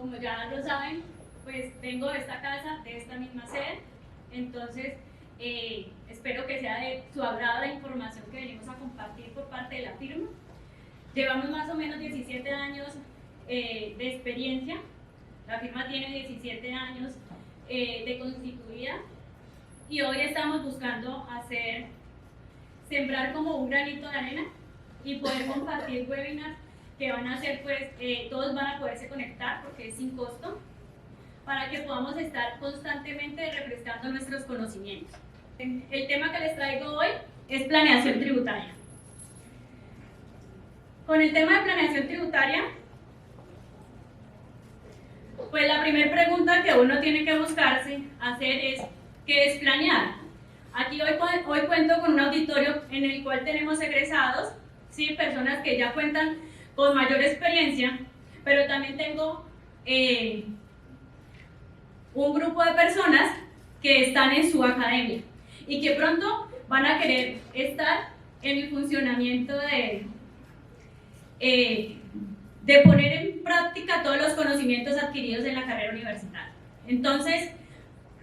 como ya lo saben, pues vengo de esta casa, de esta misma sede, entonces espero que sea de su agrado la información que venimos a compartir por parte de la firma. Llevamos más o menos 17 años de experiencia, la firma tiene 17 años de constituida y hoy estamos buscando sembrar como un granito de arena y poder compartir webinars que van a ser, pues, todos van a poderse conectar porque es sin costo, para que podamos estar constantemente refrescando nuestros conocimientos. El tema que les traigo hoy es planeación tributaria. Con el tema de planeación tributaria, pues la primera pregunta que uno tiene que buscarse hacer es, ¿qué es planear? Aquí hoy cuento con un auditorio en el cual tenemos egresados, ¿sí? Personas que ya cuentan con mayor experiencia, pero también tengo un grupo de personas que están en su academia y que pronto van a querer estar en el funcionamiento de poner en práctica todos los conocimientos adquiridos en la carrera universitaria. Entonces,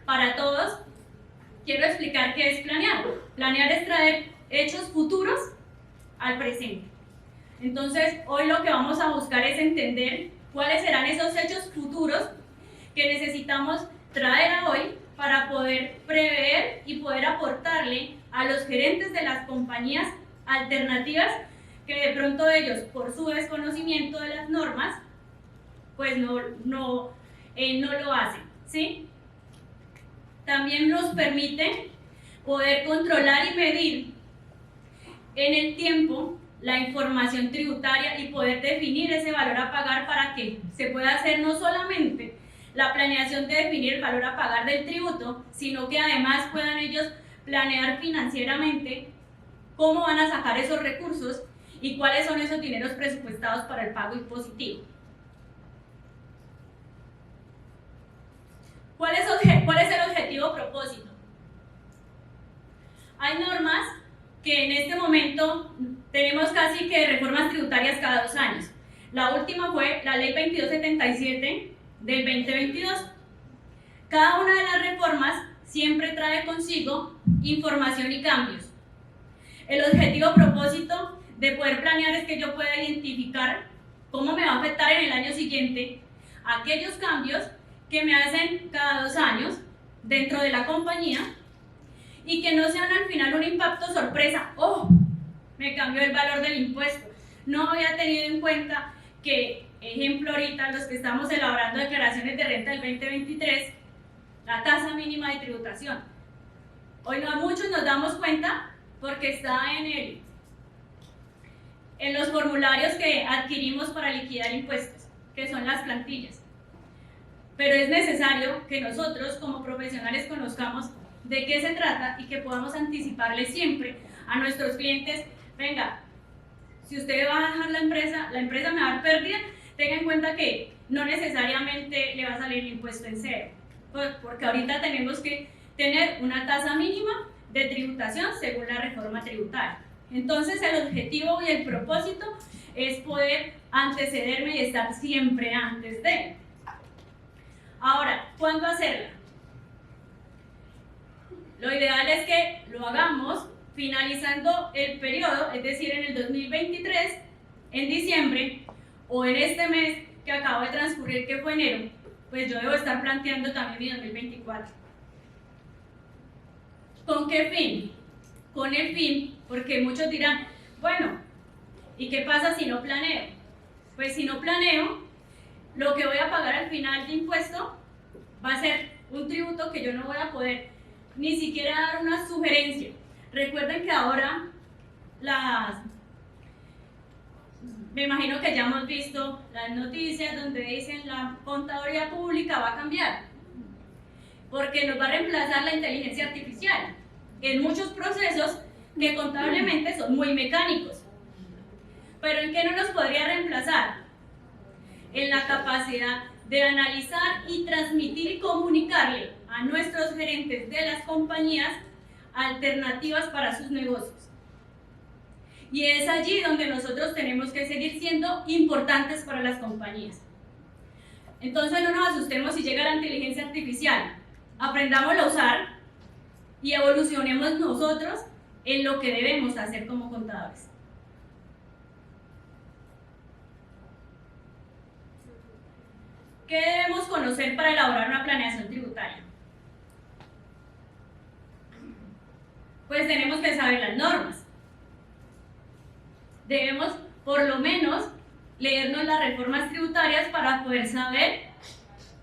para todos, quiero explicar qué es planear. Planear es traer hechos futuros al presente. Entonces, hoy lo que vamos a buscar es entender cuáles serán esos hechos futuros que necesitamos traer a hoy para poder prever y poder aportarle a los gerentes de las compañías alternativas que de pronto ellos, por su desconocimiento de las normas, pues no lo hacen, ¿sí? También nos permite poder controlar y medir en el tiempo la información tributaria y poder definir ese valor a pagar para que se pueda hacer no solamente la planeación de definir el valor a pagar del tributo, sino que además puedan ellos planear financieramente cómo van a sacar esos recursos y cuáles son esos dineros presupuestados para el pago impositivo. ¿Cuál es el objetivo o propósito? Hay normas que en este momento tenemos casi que reformas tributarias cada 2 años. La última fue la Ley 2277 del 2022. Cada una de las reformas siempre trae consigo información y cambios. El objetivo o propósito de poder planear es que yo pueda identificar cómo me va a afectar en el año siguiente aquellos cambios que me hacen cada 2 años dentro de la compañía y que no sean al final un impacto sorpresa. ¡Oh! Me cambió el valor del impuesto. No había tenido en cuenta que, ejemplo ahorita, los que estamos elaborando declaraciones de renta del 2023, la tasa mínima de tributación. Hoy no a muchos nos damos cuenta porque está en los formularios que adquirimos para liquidar impuestos, que son las plantillas. Pero es necesario que nosotros como profesionales conozcamos de qué se trata y que podamos anticiparle siempre a nuestros clientes, venga, si usted va a dejar la empresa me va a dar pérdida, tenga en cuenta que no necesariamente le va a salir el impuesto en cero, porque ahorita tenemos que tener una tasa mínima de tributación según la reforma tributaria. Entonces el objetivo y el propósito es poder antecederme y estar siempre antes de. Ahora, ¿cuándo hacerla? Lo ideal es que lo hagamos finalizando el periodo, es decir, en el 2023, en diciembre, o en este mes que acabo de transcurrir, que fue enero, pues yo debo estar planteando también mi 2024. ¿Con qué fin? Con el fin, porque muchos dirán, bueno, ¿y qué pasa si no planeo? Pues si no planeo, lo que voy a pagar al final de impuesto va a ser un tributo que yo no voy a poder ni siquiera dar una sugerencia. Recuerden que ahora me imagino que ya hemos visto las noticias donde dicen la contaduría pública va a cambiar porque nos va a reemplazar la inteligencia artificial en muchos procesos que contablemente son muy mecánicos. ¿Pero en qué no nos podría reemplazar? En la capacidad de analizar y transmitir y comunicarle a nuestros gerentes de las compañías alternativas para sus negocios. Y es allí donde nosotros tenemos que seguir siendo importantes para las compañías. Entonces no nos asustemos si llega la inteligencia artificial. Aprendámosla a usar y evolucionemos nosotros en lo que debemos hacer como contadores. ¿Qué debemos conocer para elaborar una planeación tributaria? Pues tenemos que saber las normas. Debemos, por lo menos, leernos las reformas tributarias para poder saber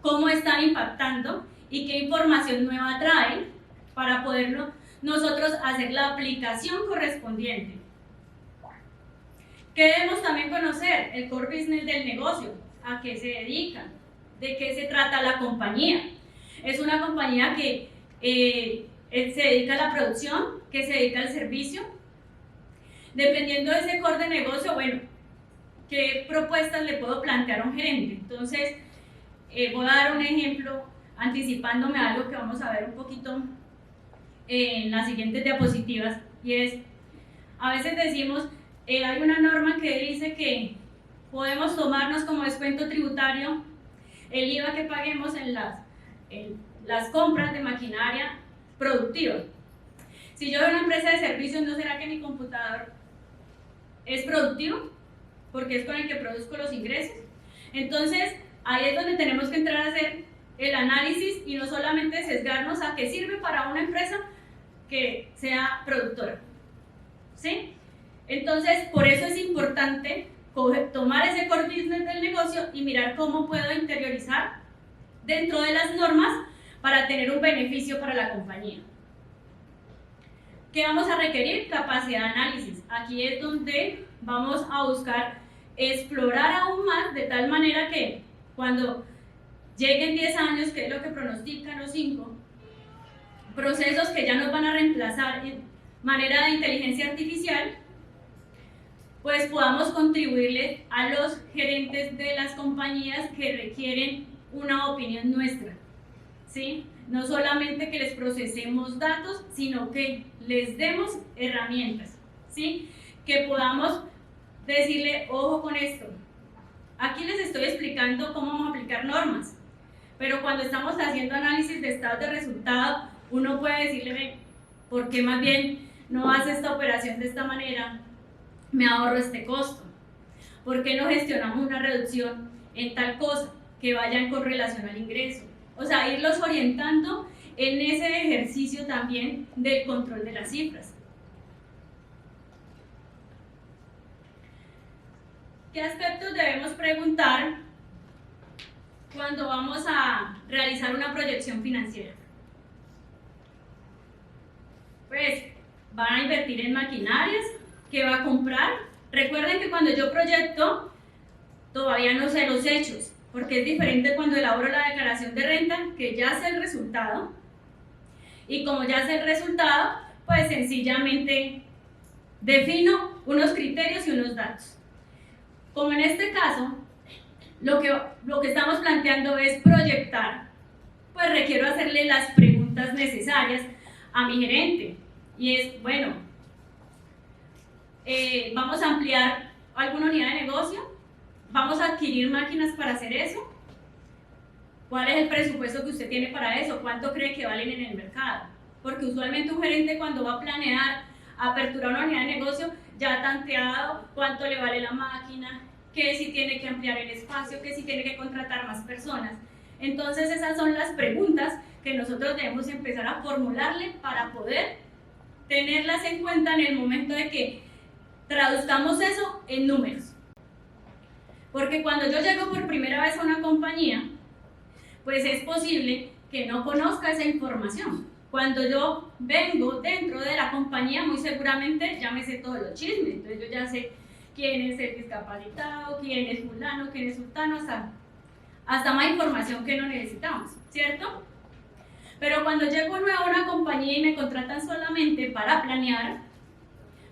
cómo están impactando y qué información nueva traen para poderlo nosotros hacer la aplicación correspondiente. ¿Qué debemos también conocer? El core business del negocio, a qué se dedica, de qué se trata la compañía. Es una compañía que se dedica a la producción, que se dedica al servicio. Dependiendo de ese core de negocio, bueno, ¿qué propuestas le puedo plantear a un gerente? Entonces, voy a dar un ejemplo anticipándome a algo que vamos a ver un poquito en las siguientes diapositivas, y es, a veces decimos, hay una norma que dice que podemos tomarnos como descuento tributario el IVA que paguemos en las compras de maquinaria productiva. Si yo veo una empresa de servicios, ¿no será que mi computador es productivo? Porque es con el que produzco los ingresos. Entonces, ahí es donde tenemos que entrar a hacer el análisis y no solamente sesgarnos a qué sirve para una empresa que sea productora. ¿Sí? Entonces, por eso es importante tomar ese core business del negocio y mirar cómo puedo interiorizar dentro de las normas para tener un beneficio para la compañía. ¿Qué vamos a requerir? Capacidad de análisis. Aquí es donde vamos a buscar explorar aún más, de tal manera que cuando lleguen 10 años, que es lo que pronostican los 5, procesos que ya nos van a reemplazar en manera de inteligencia artificial, pues podamos contribuirle a los gerentes de las compañías que requieren una opinión nuestra, ¿sí? No solamente que les procesemos datos, sino que les demos herramientas, ¿sí? Que podamos decirle, ojo con esto. Aquí les estoy explicando cómo vamos a aplicar normas, pero cuando estamos haciendo análisis de estados de resultado, uno puede decirle, ¿por qué más bien no hace esta operación de esta manera? Me ahorro este costo. ¿Por qué no gestionamos una reducción en tal cosa que vayan con relación al ingreso? O sea, irlos orientando en ese ejercicio también del control de las cifras. ¿Qué aspectos debemos preguntar cuando vamos a realizar una proyección financiera? Pues, ¿van a invertir en maquinarias? ¿Qué va a comprar? Recuerden que cuando yo proyecto, todavía no sé los hechos, porque es diferente cuando elaboro la declaración de renta, que ya sé el resultado, y como ya sé el resultado, pues sencillamente defino unos criterios y unos datos. Como en este caso, lo que estamos planteando es proyectar, pues requiero hacerle las preguntas necesarias a mi gerente, y es, bueno, vamos a ampliar alguna unidad de negocio, vamos a adquirir máquinas para hacer eso. ¿Cuál es el presupuesto que usted tiene para eso? ¿Cuánto cree que valen en el mercado? Porque usualmente un gerente, cuando va a planear aperturar una unidad de negocio, ya ha tanteado cuánto le vale la máquina, que si tiene que ampliar el espacio, que si tiene que contratar más personas. Entonces esas son las preguntas que nosotros debemos empezar a formularle para poder tenerlas en cuenta en el momento de que traduzcamos eso en números. Porque cuando yo llego por primera vez a una compañía, pues es posible que no conozca esa información. Cuando yo vengo dentro de la compañía, muy seguramente ya me sé todos los chismes. Entonces yo ya sé quién es el discapacitado, quién es fulano, quién es sultano, hasta más información que no necesitamos, ¿cierto? Pero cuando llego nuevo a una compañía y me contratan solamente para planear,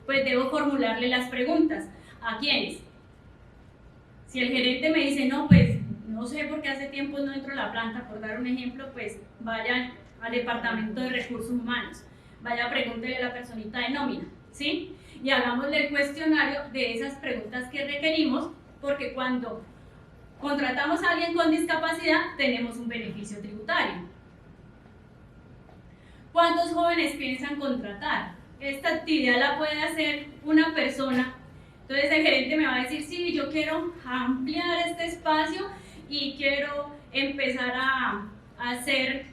pues debo formularle las preguntas. ¿A quiénes? Si el gerente me dice, no, pues no sé por qué hace tiempo no entro a la planta, por dar un ejemplo, pues vayan al departamento de recursos humanos, vaya pregúntele a la personita de nómina, ¿sí? Y hagámosle el cuestionario de esas preguntas que requerimos, porque cuando contratamos a alguien con discapacidad, tenemos un beneficio tributario. ¿Cuántos jóvenes piensan contratar? Esta actividad la puede hacer una persona. Entonces el gerente me va a decir, sí, yo quiero ampliar este espacio y quiero empezar a hacer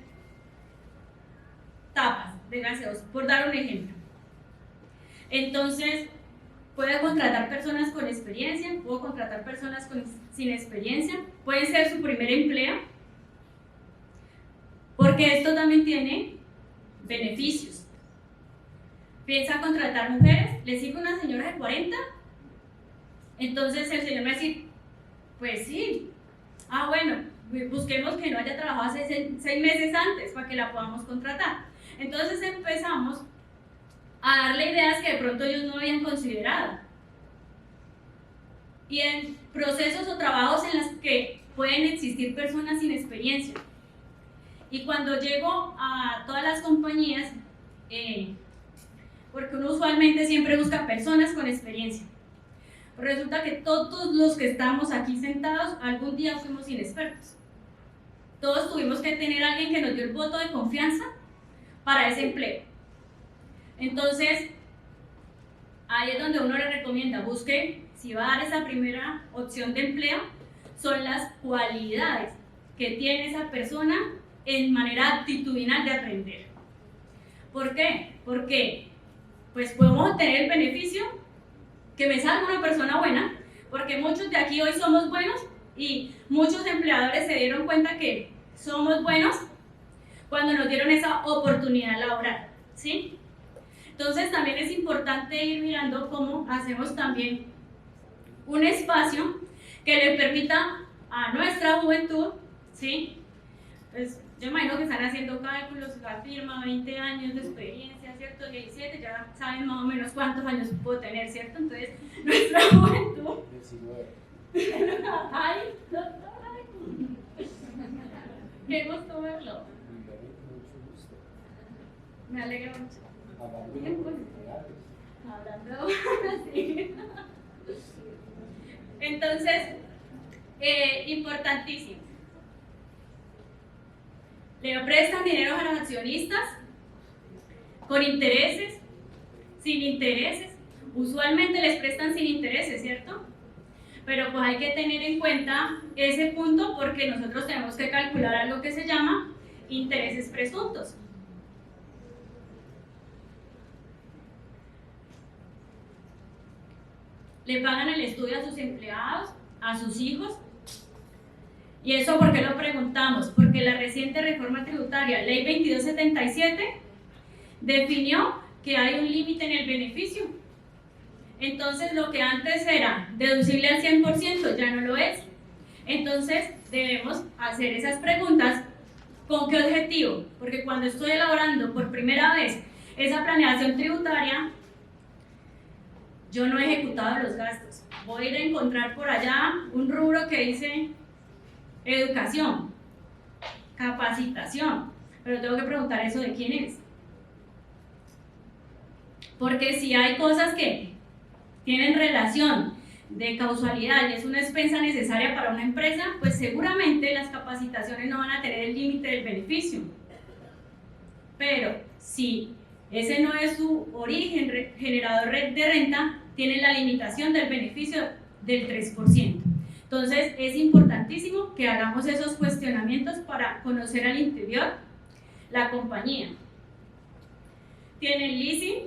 tapas de gaseosos, por dar un ejemplo. Entonces, puedo contratar personas con experiencia, puedo contratar personas sin experiencia, pueden ser su primer empleo, porque esto también tiene beneficios. Piensa contratar mujeres, le sigue una señora de 40, entonces el señor me va a decir, pues sí, bueno, busquemos que no haya trabajado hace 6 meses antes para que la podamos contratar. Entonces empezamos a darle ideas que de pronto ellos no habían considerado. Y en procesos o trabajos en los que pueden existir personas sin experiencia. Y cuando llego a todas las compañías, porque uno usualmente siempre busca personas con experiencia, resulta que todos los que estamos aquí sentados algún día fuimos inexpertos. Todos tuvimos que tener a alguien que nos dio el voto de confianza para ese empleo. Entonces, ahí es donde uno le recomienda, busque, si va a dar esa primera opción de empleo, son las cualidades que tiene esa persona en manera actitudinal de aprender. ¿Por qué? Porque pues podemos obtener el beneficio que me salga una persona buena, porque muchos de aquí hoy somos buenos y muchos empleadores se dieron cuenta que somos buenos cuando nos dieron esa oportunidad laboral, ¿sí? Entonces también es importante ir mirando cómo hacemos también un espacio que le permita a nuestra juventud, ¿sí? Pues yo imagino que están haciendo cálculos, la firma, 20 años de experiencia, ¿cierto? 17, ya saben más o menos cuántos años puedo tener, ¿cierto? Entonces, nuestra juventud... 19. ¡Ay, doctora! ¡Qué gusto verlo! Me alegra mucho. Hablando, sí. Entonces, importantísimo. Le prestan dinero a los accionistas con intereses, sin intereses. Usualmente les prestan sin intereses, ¿cierto? Pero pues hay que tener en cuenta ese punto porque nosotros tenemos que calcular algo que se llama intereses presuntos. Le pagan el estudio a sus empleados, a sus hijos. ¿Y eso por qué lo preguntamos? Porque la reciente reforma tributaria, Ley 2277, definió que hay un límite en el beneficio. Entonces, lo que antes era deducible al 100% ya no lo es. Entonces, debemos hacer esas preguntas. ¿Con qué objetivo? Porque cuando estoy elaborando por primera vez esa planeación tributaria, yo no he ejecutado los gastos. Voy a ir a encontrar por allá un rubro que dice educación, capacitación, pero tengo que preguntar eso de quién es. Porque si hay cosas que tienen relación de causalidad y es una expensa necesaria para una empresa, pues seguramente las capacitaciones no van a tener el límite del beneficio. Pero si ese no es su origen generador de renta, tiene la limitación del beneficio del 3%. Entonces es importantísimo que hagamos esos cuestionamientos para conocer al interior la compañía. Tienen leasing,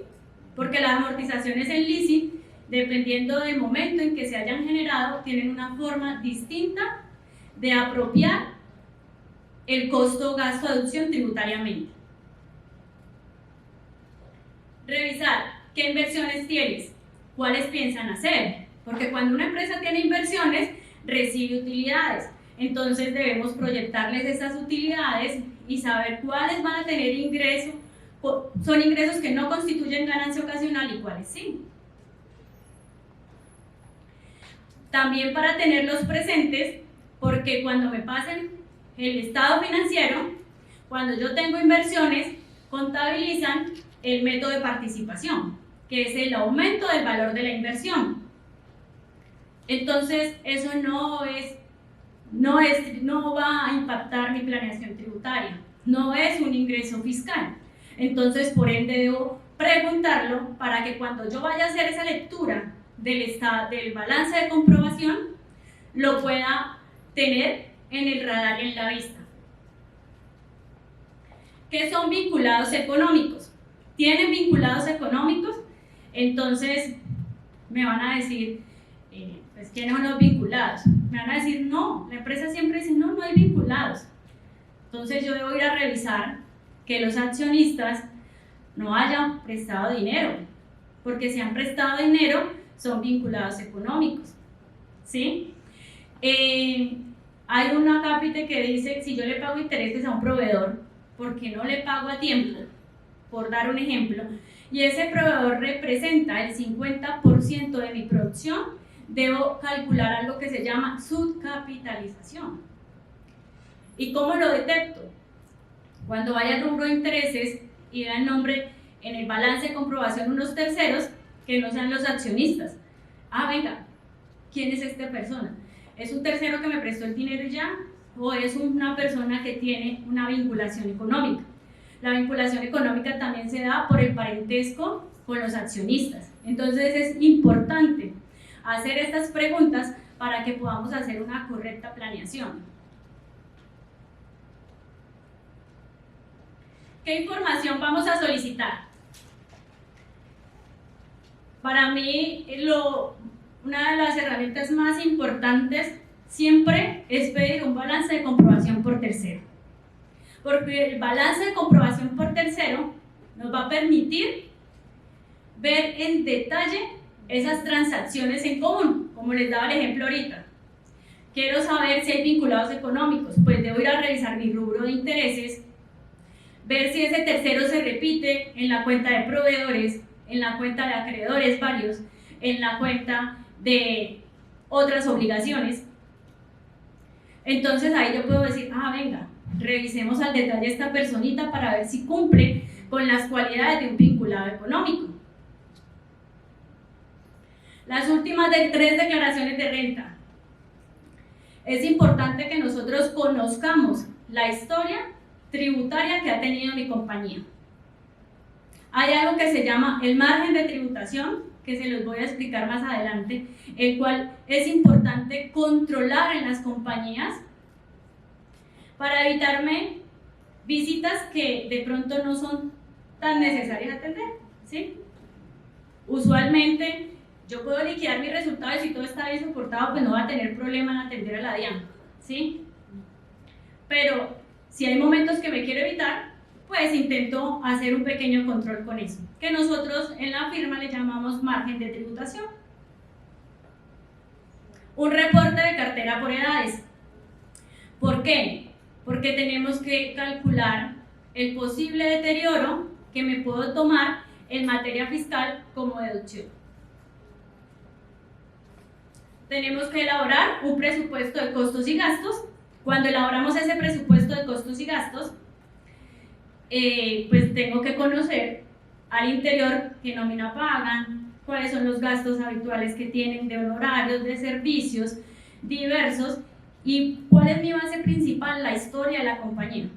porque las amortizaciones en leasing, dependiendo del momento en que se hayan generado, tienen una forma distinta de apropiar el costo o gasto de deducción tributariamente. Revisar qué inversiones tienes, cuáles piensan hacer, porque cuando una empresa tiene inversiones, recibe utilidades. Entonces debemos proyectarles esas utilidades y saber cuáles van a tener ingreso, son ingresos que no constituyen ganancia ocasional y cuáles sí. También para tenerlos presentes, porque cuando me pasen el estado financiero, cuando yo tengo inversiones, contabilizan el método de participación, que es el aumento del valor de la inversión. Entonces, eso no es no va a impactar mi planeación tributaria, no es un ingreso fiscal. Entonces, por ende, debo preguntarlo para que cuando yo vaya a hacer esa lectura del balance de comprobación, lo pueda tener en el radar y en la vista. ¿Qué son vinculados económicos? ¿Tienen vinculados económicos? Entonces, me van a decir, pues, ¿quiénes son los vinculados? Me van a decir, no, la empresa siempre dice, no, no hay vinculados. Entonces, yo debo ir a revisar que los accionistas no hayan prestado dinero, porque si han prestado dinero, son vinculados económicos, ¿sí? Hay una cápite que dice, si yo le pago intereses a un proveedor, ¿por qué no le pago a tiempo? Por dar un ejemplo, y ese proveedor representa el 50% de mi producción, debo calcular algo que se llama subcapitalización. ¿Y cómo lo detecto? Cuando vaya al rubro de intereses y vea el nombre en el balance de comprobación unos terceros que no sean los accionistas. Ah, venga, ¿quién es esta persona? ¿Es un tercero que me prestó el dinero ya? ¿O es una persona que tiene una vinculación económica? La vinculación económica también se da por el parentesco con los accionistas. Entonces es importante hacer estas preguntas para que podamos hacer una correcta planeación. ¿Qué información vamos a solicitar? Para mí, una de las herramientas más importantes siempre es pedir un balance de comprobación por tercero. Porque el balance de comprobación por tercero nos va a permitir ver en detalle esas transacciones en común, como les daba el ejemplo ahorita. Quiero saber si hay vinculados económicos, pues debo ir a revisar mi rubro de intereses, ver si ese tercero se repite en la cuenta de proveedores, en la cuenta de acreedores varios, en la cuenta de otras obligaciones. Entonces ahí yo puedo decir, venga, revisemos al detalle esta personita para ver si cumple con las cualidades de un vinculado económico. Las últimas 3 declaraciones de renta. Es importante que nosotros conozcamos la historia tributaria que ha tenido mi compañía. Hay algo que se llama el margen de tributación, que se los voy a explicar más adelante, el cual es importante controlar en las compañías para evitarme visitas que de pronto no son tan necesarias atender, ¿sí? Usualmente yo puedo liquidar mis resultados y si todo está bien soportado, pues no va a tener problema en atender a la DIAN, ¿sí? Pero si hay momentos que me quiero evitar, pues intento hacer un pequeño control con eso, que nosotros en la firma le llamamos margen de tributación. Un reporte de cartera por edades. ¿Por qué? Porque tenemos que calcular el posible deterioro que me puedo tomar en materia fiscal como deducción. Tenemos que elaborar un presupuesto de costos y gastos. Cuando elaboramos ese presupuesto de costos y gastos, pues tengo que conocer al interior qué nómina pagan, cuáles son los gastos habituales que tienen de honorarios, de servicios diversos y cuál es mi base principal, la historia de la compañía.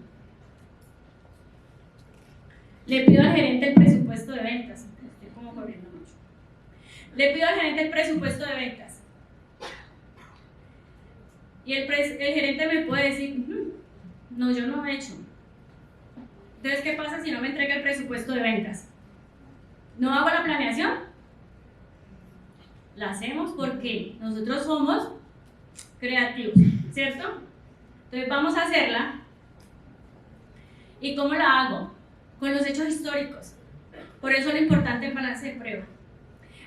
Le pido al gerente el presupuesto de ventas. Estoy como corriendo mucho. Le pido al gerente el presupuesto de ventas. Y el gerente me puede decir, no, yo no he hecho. Entonces, ¿qué pasa si no me entrega el presupuesto de ventas? ¿No hago la planeación? La hacemos porque nosotros somos creativos, ¿cierto? Entonces vamos a hacerla. ¿Y cómo la hago? Con los hechos históricos. Por eso lo importante es el balance de prueba.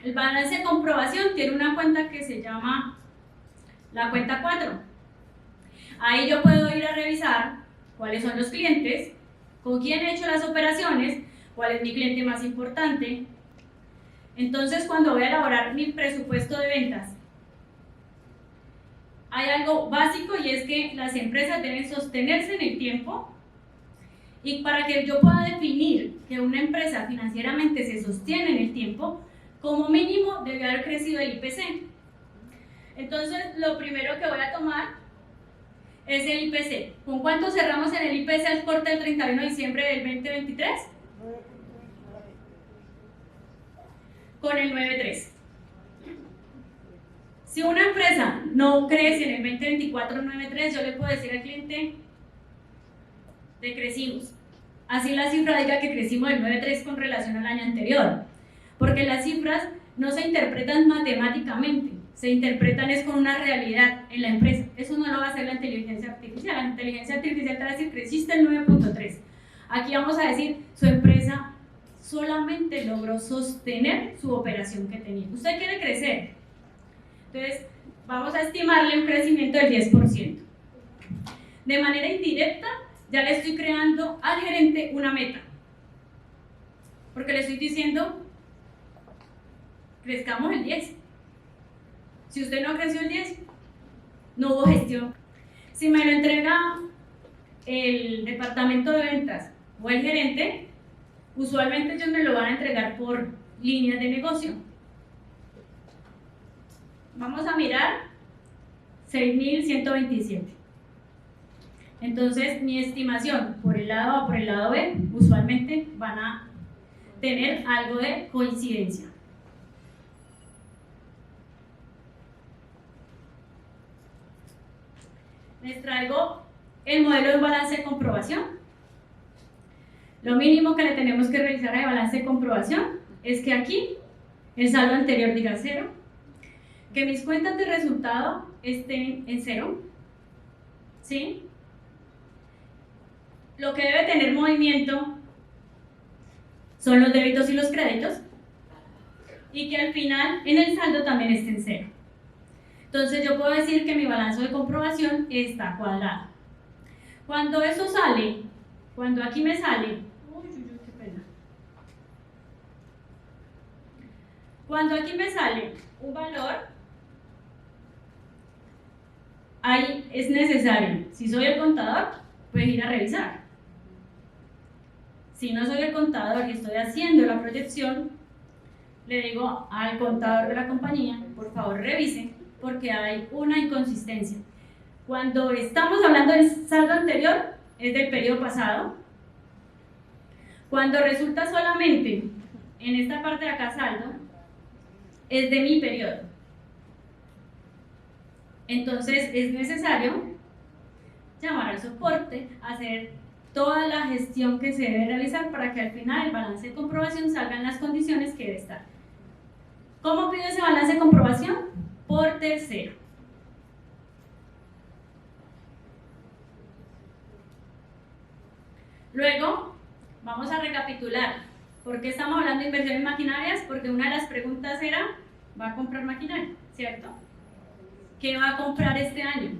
El balance de comprobación tiene una cuenta que se llama la cuenta 4. Ahí yo puedo ir a revisar cuáles son los clientes, con quién he hecho las operaciones, cuál es mi cliente más importante. Entonces, cuando voy a elaborar mi presupuesto de ventas, hay algo básico y es que las empresas deben sostenerse en el tiempo, y para que yo pueda definir que una empresa financieramente se sostiene en el tiempo, como mínimo debe haber crecido el IPC. Entonces, lo primero que voy a tomar es el IPC. ¿Con cuánto cerramos en el IPC al corte del 31 de diciembre del 2023? Con el 9.3. Si una empresa no crece en el 2024 9.3, yo le puedo decir al cliente, decrecimos. Así la cifra diga que crecimos del 9.3 con relación al año anterior. Porque las cifras no se interpretan matemáticamente, se interpretan es con una realidad en la empresa. Eso no lo va a hacer la inteligencia artificial. La inteligencia artificial te va a decir, creciste el 9.3. Aquí vamos a decir, su empresa solamente logró sostener su operación que tenía. Usted quiere crecer. Entonces, vamos a estimarle un crecimiento del 10%. De manera indirecta, ya le estoy creando al gerente una meta. Porque le estoy diciendo, crezcamos el 10. Si usted no creció el 10, no hubo gestión. Si me lo entrega el departamento de ventas o el gerente, usualmente ellos me lo van a entregar por líneas de negocio. Vamos a mirar 6.127. Entonces, mi estimación por el lado A o por el lado B, usualmente van a tener algo de coincidencia. Les traigo el modelo de balance de comprobación. Lo mínimo que le tenemos que revisar al balance de comprobación es que aquí el saldo anterior diga 0, que mis cuentas de resultado estén en 0, ¿sí? Lo que debe tener movimiento son los débitos y los créditos, y que al final en el saldo también esté en 0. Entonces yo puedo decir que mi balance de comprobación está cuadrado. Cuando eso sale, cuando aquí me sale, qué pena. Cuando aquí me sale un valor, ahí es necesario, si soy el contador, pues ir a revisar. Si no soy el contador y estoy haciendo la proyección, le digo al contador de la compañía, por favor revise, porque hay una inconsistencia. Cuando estamos hablando del saldo anterior, es del periodo pasado. Cuando resulta solamente en esta parte de acá saldo, es de mi periodo. Entonces es necesario llamar al soporte, hacer toda la gestión que se debe realizar para que al final el balance de comprobación salga en las condiciones que debe estar. ¿Cómo pido ese balance de comprobación? Por tercero. Luego, vamos a recapitular. ¿Por qué estamos hablando de inversión en maquinarias? Porque una de las preguntas era, ¿va a comprar maquinaria? ¿Cierto? ¿Qué va a comprar este año?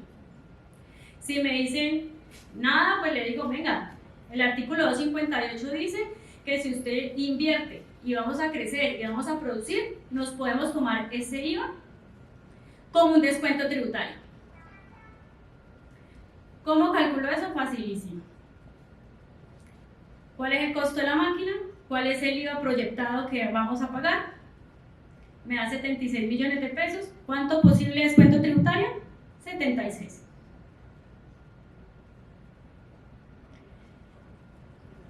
Si me dicen, nada, pues le digo, venga, el artículo 258 dice que si usted invierte y vamos a crecer y vamos a producir, nos podemos tomar ese IVA como un descuento tributario. ¿Cómo calculo eso? Facilísimo. ¿Cuál es el costo de la máquina? ¿Cuál es el IVA proyectado que vamos a pagar? Me da 76 millones de pesos. ¿Cuánto posible descuento tributario? 76.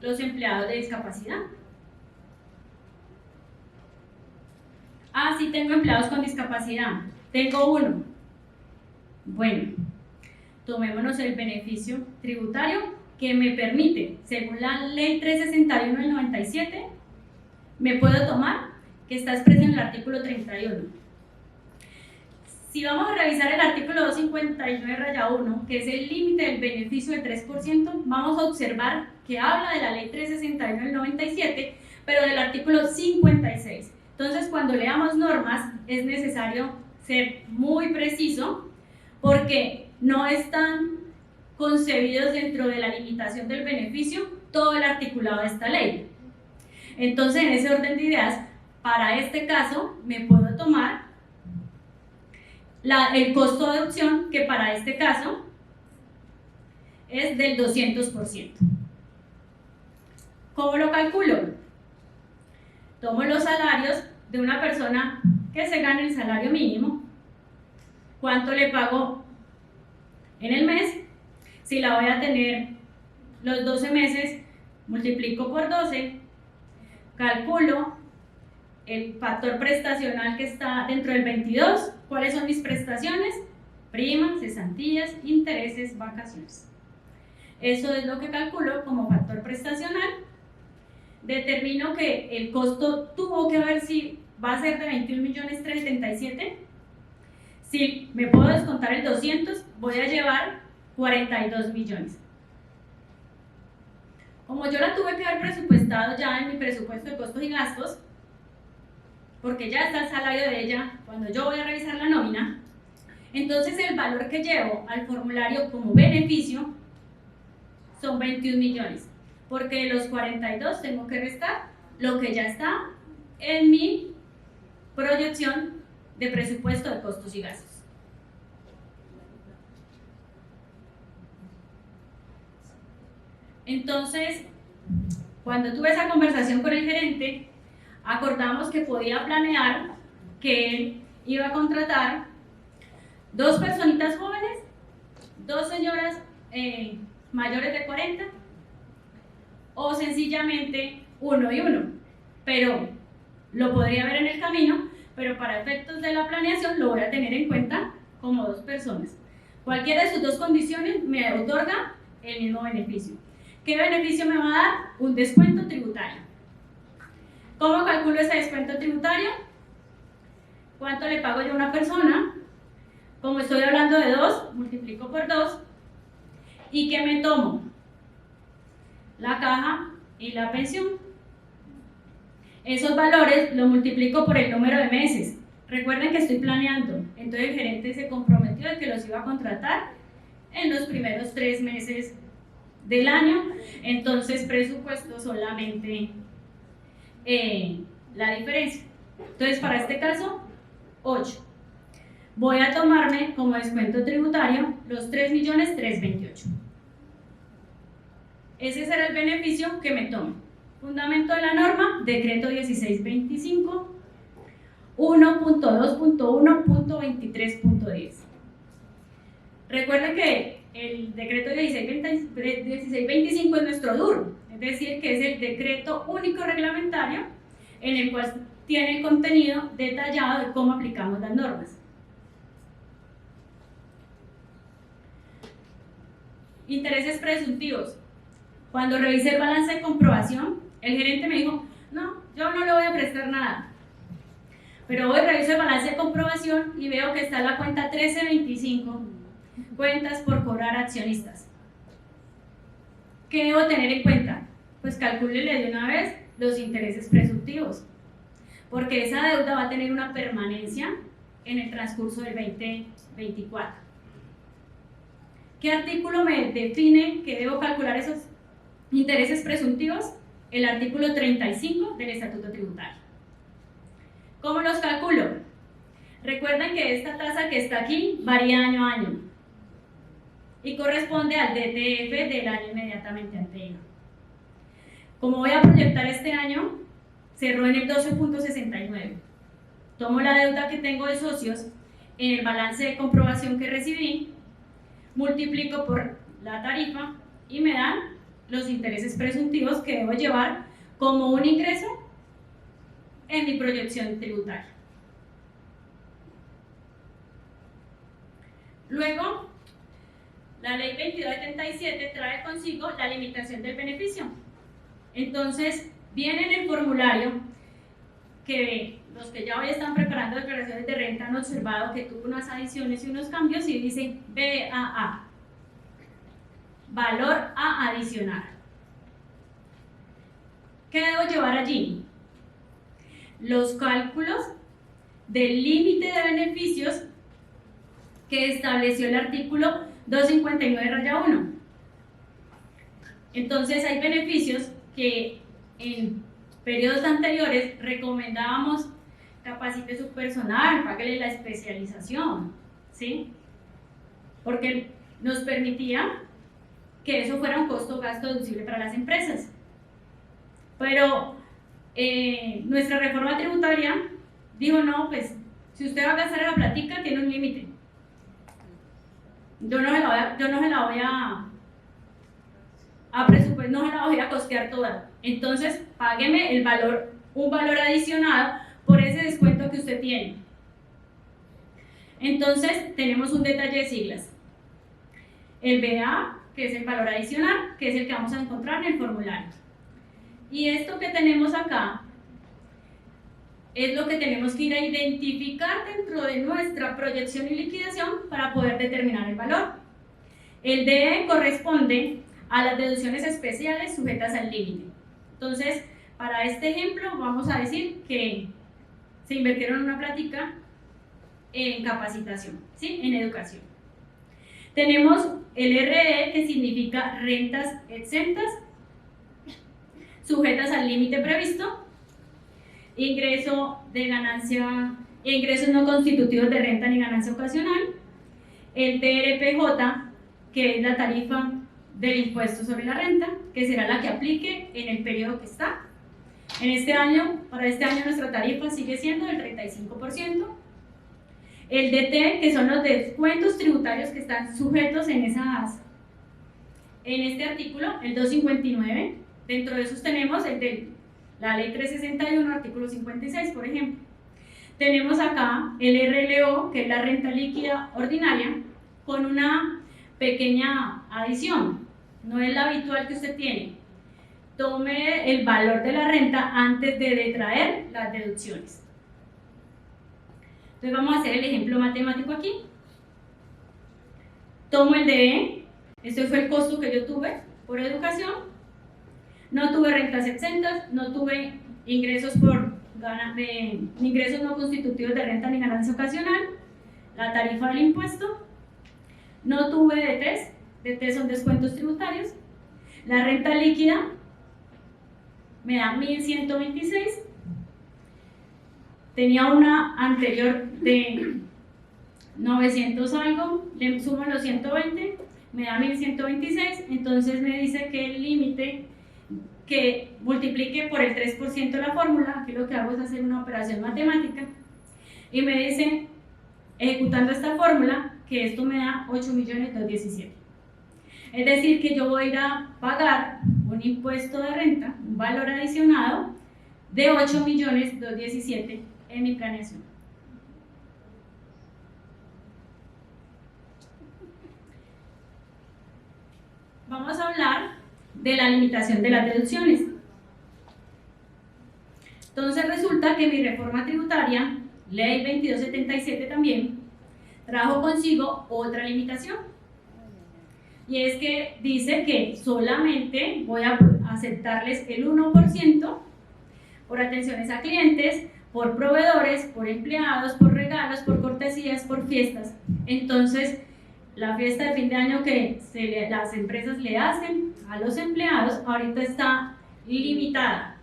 Los empleados de discapacidad. Ah, sí tengo empleados con discapacidad. Tengo uno. Bueno, tomémonos el beneficio tributario que me permite, según la ley 361 del 97, me puedo tomar, que está expresa en el artículo 31. Si vamos a revisar el artículo 259-1, que es el límite del beneficio del 3%, vamos a observar que habla de la ley 361 del 97, pero del artículo 56. Entonces, cuando leamos normas, es necesario ser muy preciso, porque no están concebidos dentro de la limitación del beneficio todo el articulado de esta ley. Entonces, en ese orden de ideas, para este caso, me puedo tomar el costo de adopción, que para este caso es del 200%. ¿Cómo lo calculo? Tomo los salarios de una persona que se gane el salario mínimo, cuánto le pago en el mes, Si la voy a tener los 12 meses, multiplico por 12, calculo el factor prestacional que está dentro del 22. ¿Cuáles son mis prestaciones? Primas, cesantías, intereses, vacaciones. Eso es lo que calculo como factor prestacional. Determino que el costo tuvo que ver si va a ser de 21.377.000. Si me puedo descontar el 200, voy a llevar 42 millones. Como yo la tuve que haber presupuestado ya en mi presupuesto de costos y gastos, porque ya está el salario de ella cuando yo voy a revisar la nómina, entonces el valor que llevo al formulario como beneficio son 21 millones, porque de los 42 tengo que restar lo que ya está en mi proyección de presupuesto de costos y gastos. Entonces, cuando tuve esa conversación con el gerente, acordamos que podía planear que él iba a contratar 2 personitas jóvenes, 2 señoras mayores de 40, o sencillamente 1 y 1, pero lo podría ver en el camino, pero para efectos de la planeación lo voy a tener en cuenta como 2 personas. Cualquiera de sus 2 condiciones me otorga el mismo beneficio. ¿Qué beneficio me va a dar? Un descuento tributario. ¿Cómo calculo ese descuento tributario? ¿Cuánto le pago yo a una persona? Como estoy hablando de 2, multiplico por 2. ¿Y qué me tomo? La caja y la pensión. Esos valores los multiplico por el número de meses. Recuerden que estoy planeando. Entonces el gerente se comprometió de que los iba a contratar en los primeros 3 meses del año. Entonces presupuesto solamente la diferencia. Entonces para este caso, 8. Voy a tomarme como descuento tributario los 3.328.000. Ese será el beneficio que me tomo. Fundamento de la norma, decreto 1625, 1.2.1.23.10. Recuerden que el decreto 1625 es nuestro DUR, es decir, que es el decreto único reglamentario en el cual tiene el contenido detallado de cómo aplicamos las normas. Intereses presuntivos. Cuando revisé el balance de comprobación, el gerente me dijo, no, yo no le voy a prestar nada. Pero hoy reviso el balance de comprobación y veo que está la cuenta 1325, cuentas por cobrar a accionistas. ¿Qué debo tener en cuenta? Pues calcúlele de una vez los intereses presuntivos, porque esa deuda va a tener una permanencia en el transcurso del 2024. ¿Qué artículo me define que debo calcular esos intereses presuntivos? El artículo 35 del Estatuto Tributario. ¿Cómo los calculo? Recuerden que esta tasa que está aquí varía año a año y corresponde al DTF del año inmediatamente anterior. Como voy a proyectar este año, cerró en el 12.69. Tomo la deuda que tengo de socios en el balance de comprobación que recibí, multiplico por la tarifa y me dan los intereses presuntivos que debo llevar como un ingreso en mi proyección tributaria. Luego, la ley 2277 trae consigo la limitación del beneficio. Entonces, viene en el formulario que los que ya hoy están preparando declaraciones de renta han observado que tuvo unas adiciones y unos cambios y dice BAA, valor a adicionar. ¿Qué debo llevar allí? Los cálculos del límite de beneficios que estableció el artículo 259-1. Entonces hay beneficios que en periodos anteriores recomendábamos capacite su personal, páguele la especialización, ¿sí? Porque nos permitía que eso fuera un costo-gasto deducible para las empresas. Pero nuestra reforma tributaria dijo, no, pues, si usted va a gastar la platica, tiene un límite. Yo no se la voy a a presupuesto, no se la voy a costear toda. Entonces, págueme el valor, un valor adicional por ese descuento que usted tiene. Entonces, tenemos un detalle de siglas. El BA, que es el valor adicional, que es el que vamos a encontrar en el formulario. Y esto que tenemos acá es lo que tenemos que ir a identificar dentro de nuestra proyección y liquidación para poder determinar el valor. El DE corresponde a las deducciones especiales sujetas al límite. Entonces, para este ejemplo vamos a decir que se invirtieron una plática en capacitación, ¿sí? En educación. Tenemos el RE, que significa rentas exentas, sujetas al límite previsto, ingreso de ganancia, ingresos no constitutivos de renta ni ganancia ocasional, el TRPJ, que es la tarifa del impuesto sobre la renta, que será la que aplique en el periodo que está. En este año, para este año nuestra tarifa sigue siendo del 35%. El DT, que son los descuentos tributarios que están sujetos en este artículo, el 259. Dentro de esos tenemos el de la ley 361, artículo 56, por ejemplo. Tenemos acá el RLO, que es la renta líquida ordinaria, con una pequeña adición. No es la habitual que usted tiene. Tome el valor de la renta antes de detraer las deducciones. Entonces vamos a hacer el ejemplo matemático aquí. Tomo el DE, este fue el costo que yo tuve por educación. No tuve rentas exentas, no tuve ingresos ingresos no constitutivos de renta ni ganancia ocasional, la tarifa del impuesto. No tuve DTs, DTs son descuentos tributarios. La renta líquida me da 1.126. Tenía una anterior de 900 algo, le sumo los 120, me da 1.126, entonces me dice que el límite que multiplique por el 3% la fórmula, aquí lo que hago es hacer una operación matemática, y me dice, ejecutando esta fórmula, que esto me da 8.217.000. Es decir, que yo voy a ir a pagar un impuesto de renta, un valor adicionado de 8.217.000 en mi planeación. Vamos a hablar de la limitación de las deducciones. Entonces resulta que mi reforma tributaria, ley 2277 también, trajo consigo otra limitación. Y es que dice que solamente voy a aceptarles el 1% por atenciones a clientes, por proveedores, por empleados, por regalos, por cortesías, por fiestas. Entonces, la fiesta de fin de año que las empresas le hacen a los empleados, ahorita está limitada.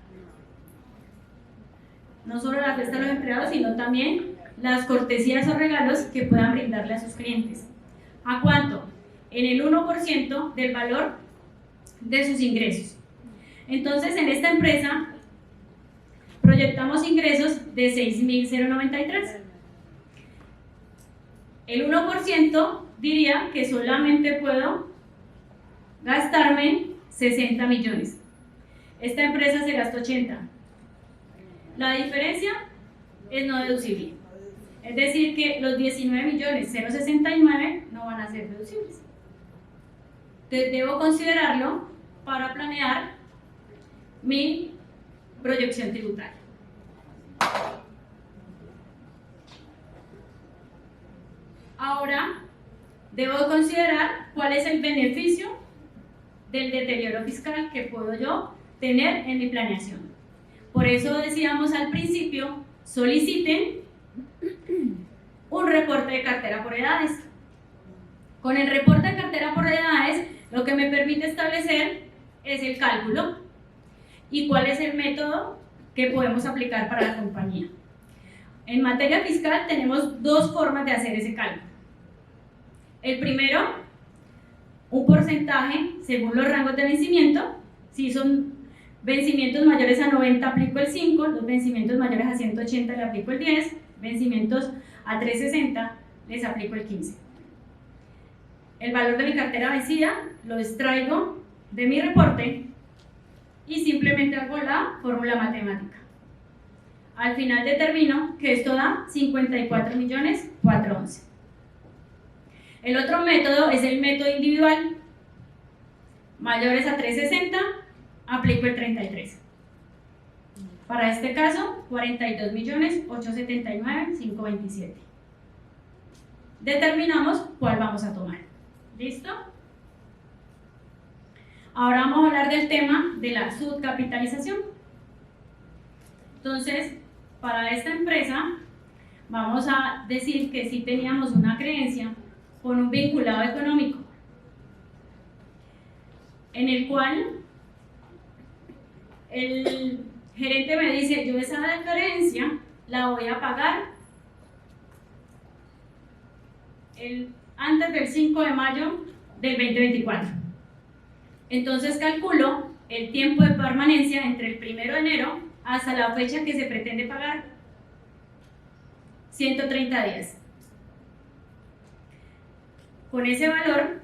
No solo la fiesta de los empleados, sino también las cortesías o regalos que puedan brindarle a sus clientes. ¿A cuánto? En el 1% del valor de sus ingresos. Entonces, en esta empresa proyectamos ingresos de 6.093. El 1% diría que solamente puedo gastarme 60 millones. Esta empresa se gastó 80. La diferencia es no deducible. Es decir, que los 19.069.000 no van a ser deducibles. Entonces, debo considerarlo para planear mi proyección tributaria. Ahora, debo considerar cuál es el beneficio del deterioro fiscal que puedo yo tener en mi planeación. Por eso decíamos al principio, soliciten un reporte de cartera por edades. Con el reporte de cartera por edades, lo que me permite establecer es el cálculo y cuál es el método que podemos aplicar para la compañía. En materia fiscal tenemos dos formas de hacer ese cálculo. El primero, un porcentaje según los rangos de vencimiento. Si son vencimientos mayores a 90 aplico el 5, los vencimientos mayores a 180 le aplico el 10, vencimientos a 360 les aplico el 15. El valor de mi cartera vencida lo extraigo de mi reporte y simplemente hago la fórmula matemática. Al final determino que esto da 54.411.000. El otro método es el método individual. Mayores a 360, aplico el 33. Para este caso, 42.879.527. Determinamos cuál vamos a tomar. ¿Listo? Ahora vamos a hablar del tema de la subcapitalización. Entonces, para esta empresa, vamos a decir que sí teníamos una creencia con un vinculado económico, en el cual el gerente me dice, yo esa creencia la voy a pagar antes del 5 de mayo del 2024. Entonces calculo el tiempo de permanencia entre el 1 de enero hasta la fecha que se pretende pagar, 130 días. Con ese valor,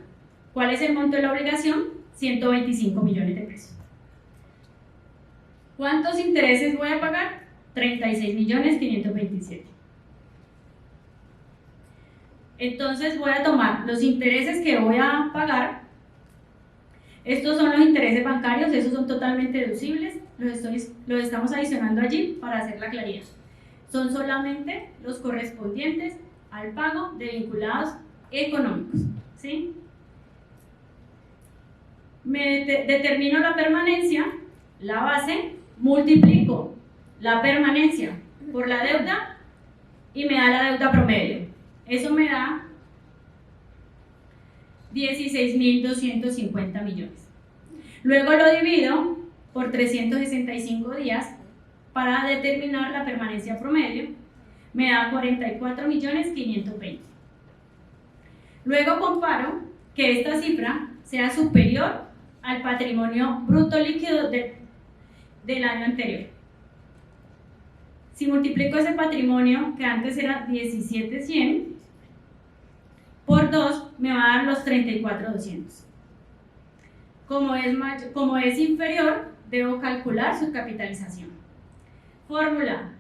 ¿cuál es el monto de la obligación? 125 millones de pesos. ¿Cuántos intereses voy a pagar? 36.527.000. Entonces voy a tomar los intereses que voy a pagar. Estos son los intereses bancarios, esos son totalmente deducibles, los estamos adicionando allí para hacer la claridad. Son solamente los correspondientes al pago de vinculados económicos, ¿sí? Determino la permanencia, la base, multiplico la permanencia por la deuda y me da la deuda promedio. Eso me da 16.250 millones. Luego lo divido por 365 días para determinar la permanencia promedio. Me da 44.520.000. Luego comparo que esta cifra sea superior al patrimonio bruto líquido del año anterior. Si multiplico ese patrimonio, que antes era 17.100, por 2 me va a dar los 34.200. Como es inferior, debo calcular su capitalización. Fórmula.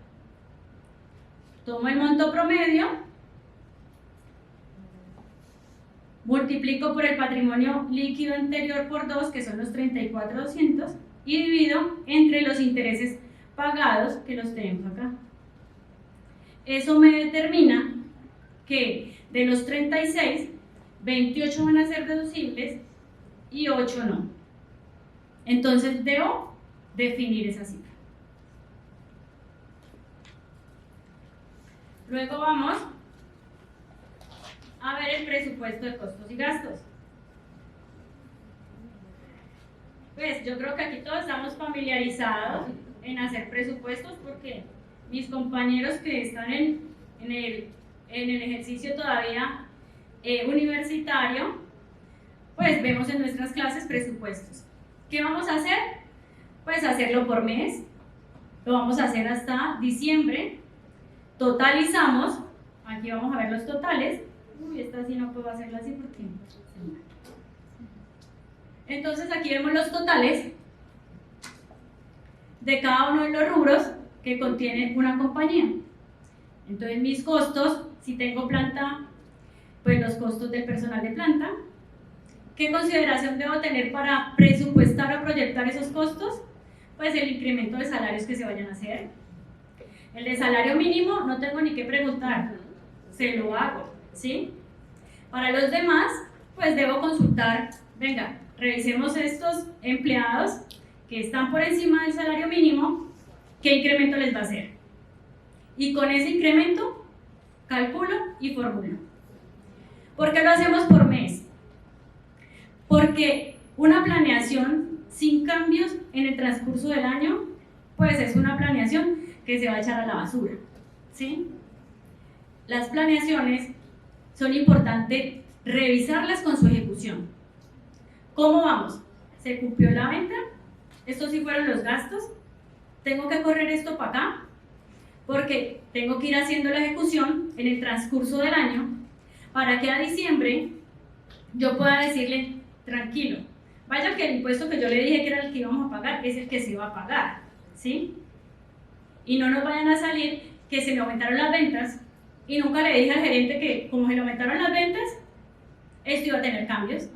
Tomo el monto promedio, multiplico por el patrimonio líquido anterior por 2, que son los 34.200, y divido entre los intereses pagados, que los tengo acá. Eso me determina que de los 36, 28 van a ser deducibles y 8 no. Entonces debo definir esa cifra. Luego vamos a ver el presupuesto de costos y gastos. Pues yo creo que aquí todos estamos familiarizados en hacer presupuestos porque mis compañeros que están en el ejercicio todavía universitario, pues vemos en nuestras clases presupuestos. ¿Qué vamos a hacer? Pues hacerlo por mes, lo vamos a hacer hasta diciembre, totalizamos, aquí vamos a ver los totales. Uy, esta sí no puedo hacerla así porque... Entonces aquí vemos los totales de cada uno de los rubros que contiene una compañía. Entonces mis costos, si tengo planta, pues los costos del personal de planta. ¿Qué consideración debo tener para presupuestar o proyectar esos costos? Pues el incremento de salarios que se vayan a hacer. El de salario mínimo no tengo ni que preguntar, se lo hago, ¿sí? Para los demás, pues debo consultar, venga, revisemos estos empleados que están por encima del salario mínimo, ¿qué incremento les va a hacer? Y con ese incremento, calculo y formulo. ¿Por qué lo hacemos por mes? Porque una planeación sin cambios en el transcurso del año, pues es una planeación que se va a echar a la basura, ¿sí? Las planeaciones son importantes revisarlas con su ejecución. ¿Cómo vamos? ¿Se cumplió la venta? ¿Estos sí fueron los gastos? ¿Tengo que correr esto para acá? Porque tengo que ir haciendo la ejecución en el transcurso del año para que a diciembre yo pueda decirle, tranquilo, vaya que el impuesto que yo le dije que era el que íbamos a pagar es el que se va a pagar, ¿sí? Y no nos vayan a salir que se me aumentaron las ventas y nunca le dije al gerente que como se le aumentaron las ventas, esto iba a tener cambios.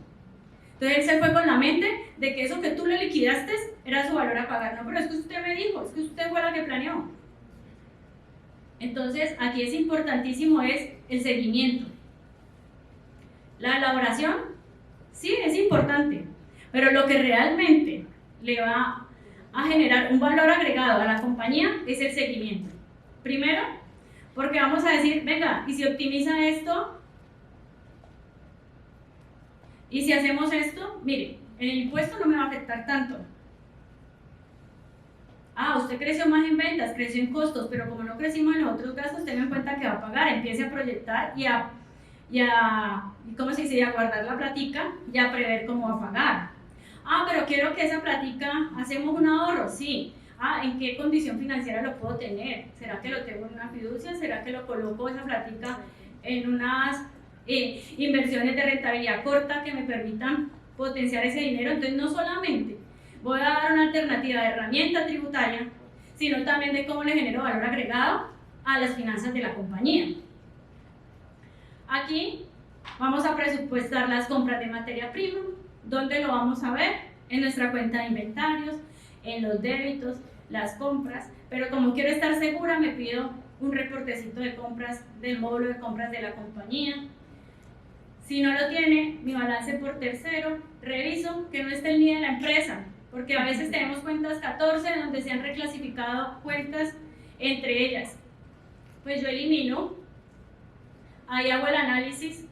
Entonces él se fue con la mente de que eso que tú le liquidaste era su valor a pagar. No, pero es que usted me dijo, es que usted fue la que planeó. Entonces aquí es importantísimo es el seguimiento. La elaboración, sí, es importante, pero lo que realmente le va a generar un valor agregado a la compañía es el seguimiento. Primero, porque vamos a decir, venga, y si optimiza esto, y si hacemos esto, mire, en el impuesto no me va a afectar tanto. Ah, usted creció más en ventas, creció en costos, pero como no crecimos en los otros gastos, tenga en cuenta que va a pagar, empiece a proyectar y ¿cómo se dice? Y a guardar la platica y a prever cómo va a pagar. Ah, pero quiero que esa platica, hacemos un ahorro, sí. Ah, ¿en qué condición financiera lo puedo tener? ¿Será que lo tengo en una fiducia? ¿Será que lo coloco esa platica en unas inversiones de rentabilidad corta que me permitan potenciar ese dinero? Entonces no solamente voy a dar una alternativa de herramienta tributaria, sino también de cómo le genero valor agregado a las finanzas de la compañía. Aquí vamos a presupuestar las compras de materia prima. ¿Dónde lo vamos a ver? En nuestra cuenta de inventarios, en los débitos, las compras, pero como quiero estar segura me pido un reportecito de compras del módulo de compras de la compañía. Si no lo tiene, mi balance por tercero, reviso que no esté el NIE de la empresa, porque a veces tenemos cuentas 14 donde se han reclasificado cuentas entre ellas. Pues yo elimino, ahí hago el análisis.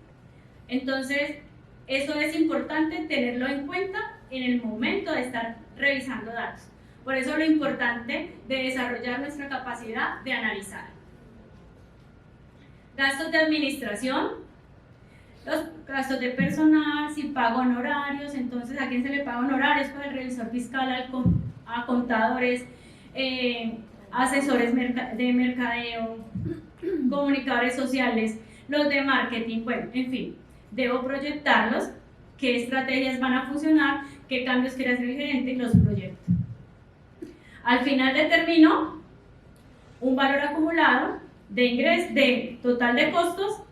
Entonces, eso es importante tenerlo en cuenta en el momento de estar revisando datos. Por eso lo importante de desarrollar nuestra capacidad de analizar. Gastos de administración, los gastos de personal, si pago honorarios, entonces ¿a quién se le paga honorarios? Pues al revisor fiscal, a contadores, asesores de mercadeo, comunicadores sociales, los de marketing, bueno, en fin, debo proyectarlos, qué estrategias van a funcionar, qué cambios quiere hacer el gerente y los proyecto. Al final determino un valor acumulado de ingresos, de total de costos,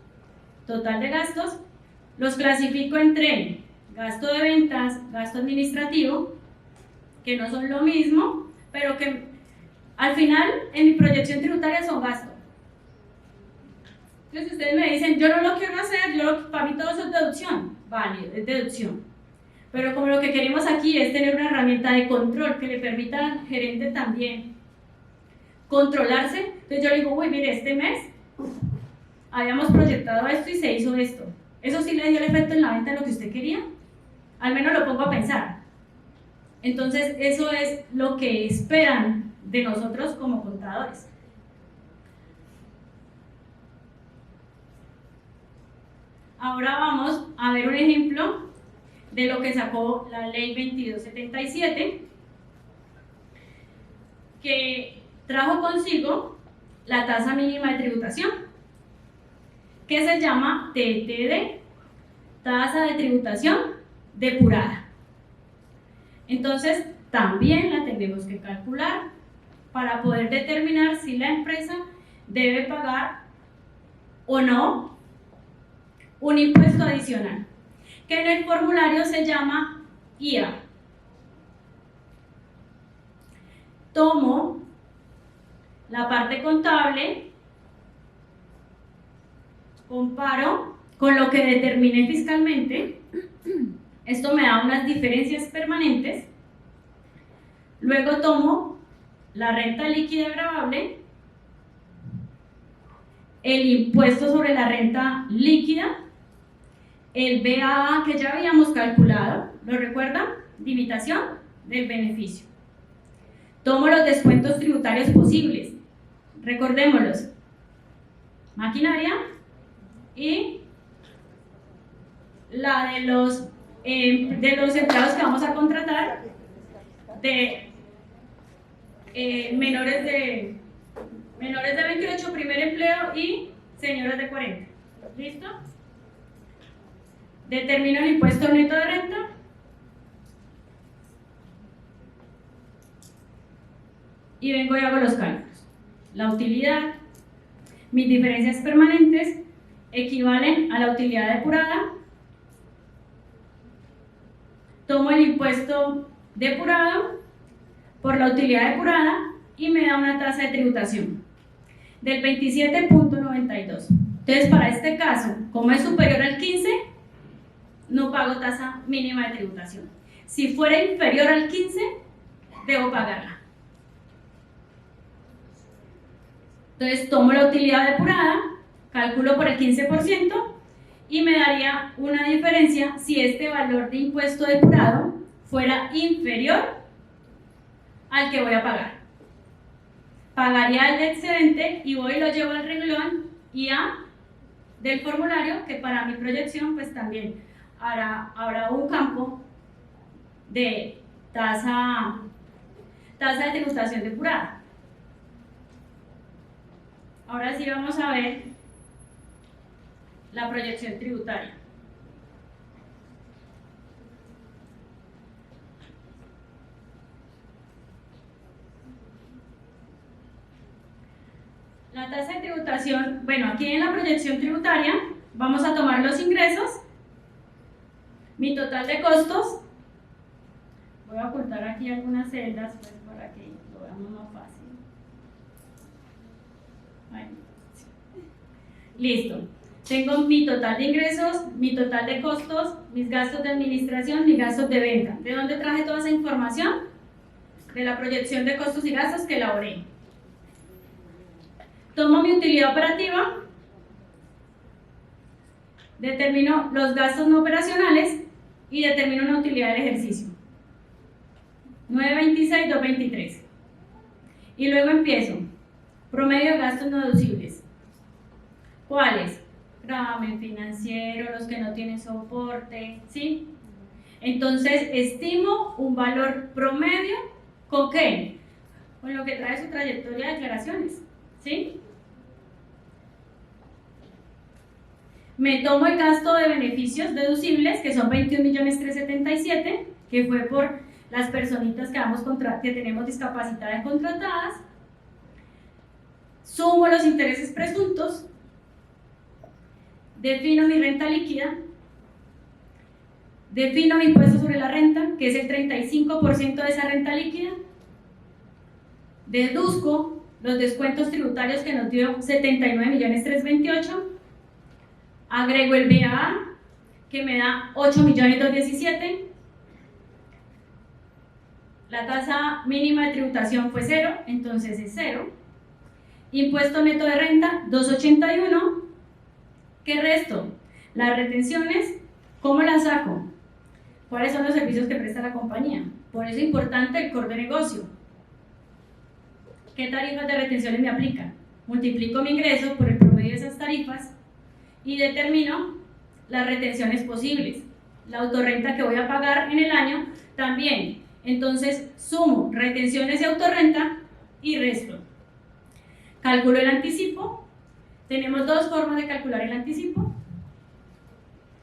total de gastos, los clasifico entre gasto de ventas, gasto administrativo, que no son lo mismo, pero que al final en mi proyección tributaria son gastos. Entonces ustedes me dicen, yo no lo quiero hacer, para mí todo eso es deducción, vale, es deducción. Pero como lo que queremos aquí es tener una herramienta de control que le permita al gerente también controlarse, entonces yo le digo, uy, mire, este mes habíamos proyectado esto y se hizo esto. ¿Eso sí le dio el efecto en la venta de lo que usted quería? Al menos lo pongo a pensar. Entonces eso es lo que esperan de nosotros como contadores. Ahora vamos a ver un ejemplo de lo que sacó la ley 2277, que trajo consigo la tasa mínima de tributación, que se llama TTD, tasa de tributación depurada. Entonces, también la tenemos que calcular para poder determinar si la empresa debe pagar o no un impuesto adicional, que en el formulario se llama IA. Tomo la parte contable, comparo con lo que determiné fiscalmente, esto me da unas diferencias permanentes, luego tomo la renta líquida gravable, el impuesto sobre la renta líquida, el BAA que ya habíamos calculado, ¿lo recuerdan? Limitación del beneficio. Tomo los descuentos tributarios posibles, recordémoslos, maquinaria y la de los empleados que vamos a contratar de menores de 28, primer empleo, y señores de 40. ¿Listo? Determino el impuesto neto de renta, y vengo y hago los cálculos. La utilidad, mis diferencias permanentes equivalen a la utilidad depurada. Tomo el impuesto depurado por la utilidad depurada y me da una tasa de tributación del 27.92. Entonces, para este caso, como es superior al 15, no pago tasa mínima de tributación. Si fuera inferior al 15, debo pagarla. Entonces, tomo la utilidad depurada, calculo por el 15% y me daría una diferencia si este valor de impuesto depurado fuera inferior al que voy a pagar. Pagaría el excedente y voy y lo llevo al renglón IA del formulario, que para mi proyección pues también habrá un campo de tasa de tributación depurada. Ahora sí vamos a ver la proyección tributaria. La tasa de tributación, bueno, aquí en la proyección tributaria vamos a tomar los ingresos, mi total de costos. Voy a ocultar aquí algunas celdas pues, para que lo veamos más fácil. Ahí. Listo. Tengo mi total de ingresos, mi total de costos, mis gastos de administración, mis gastos de venta. ¿De dónde traje toda esa información? De la proyección de costos y gastos que elaboré. Tomo mi utilidad operativa, determino los gastos no operacionales y determino una utilidad del ejercicio. 926, 223. Y luego empiezo. Promedio de gastos no deducibles. ¿Cuáles? Gravamen financiero, los que no tienen soporte, ¿sí? Entonces, estimo un valor promedio, ¿con qué? Con lo que trae su trayectoria de declaraciones, ¿sí? Me tomo el gasto de beneficios deducibles, que son 21.377.000, que fue por las personitas que tenemos discapacidades contratadas. Sumo los intereses presuntos, defino mi renta líquida, defino mi impuesto sobre la renta, que es el 35% de esa renta líquida, deduzco los descuentos tributarios que nos dio 79.328.000, agrego el BAA, que me da 8.217.000, la tasa mínima de tributación fue 0, entonces es 0, impuesto neto de renta 281, ¿qué resto? Las retenciones, ¿cómo las saco? ¿Cuáles son los servicios que presta la compañía? Por eso es importante el core de negocio. ¿Qué tarifas de retenciones me aplican? Multiplico mi ingreso por el promedio de esas tarifas y determino las retenciones posibles. La autorrenta que voy a pagar en el año también. Entonces sumo retenciones y autorrenta y resto. Calculo el anticipo. Tenemos dos formas de calcular el anticipo,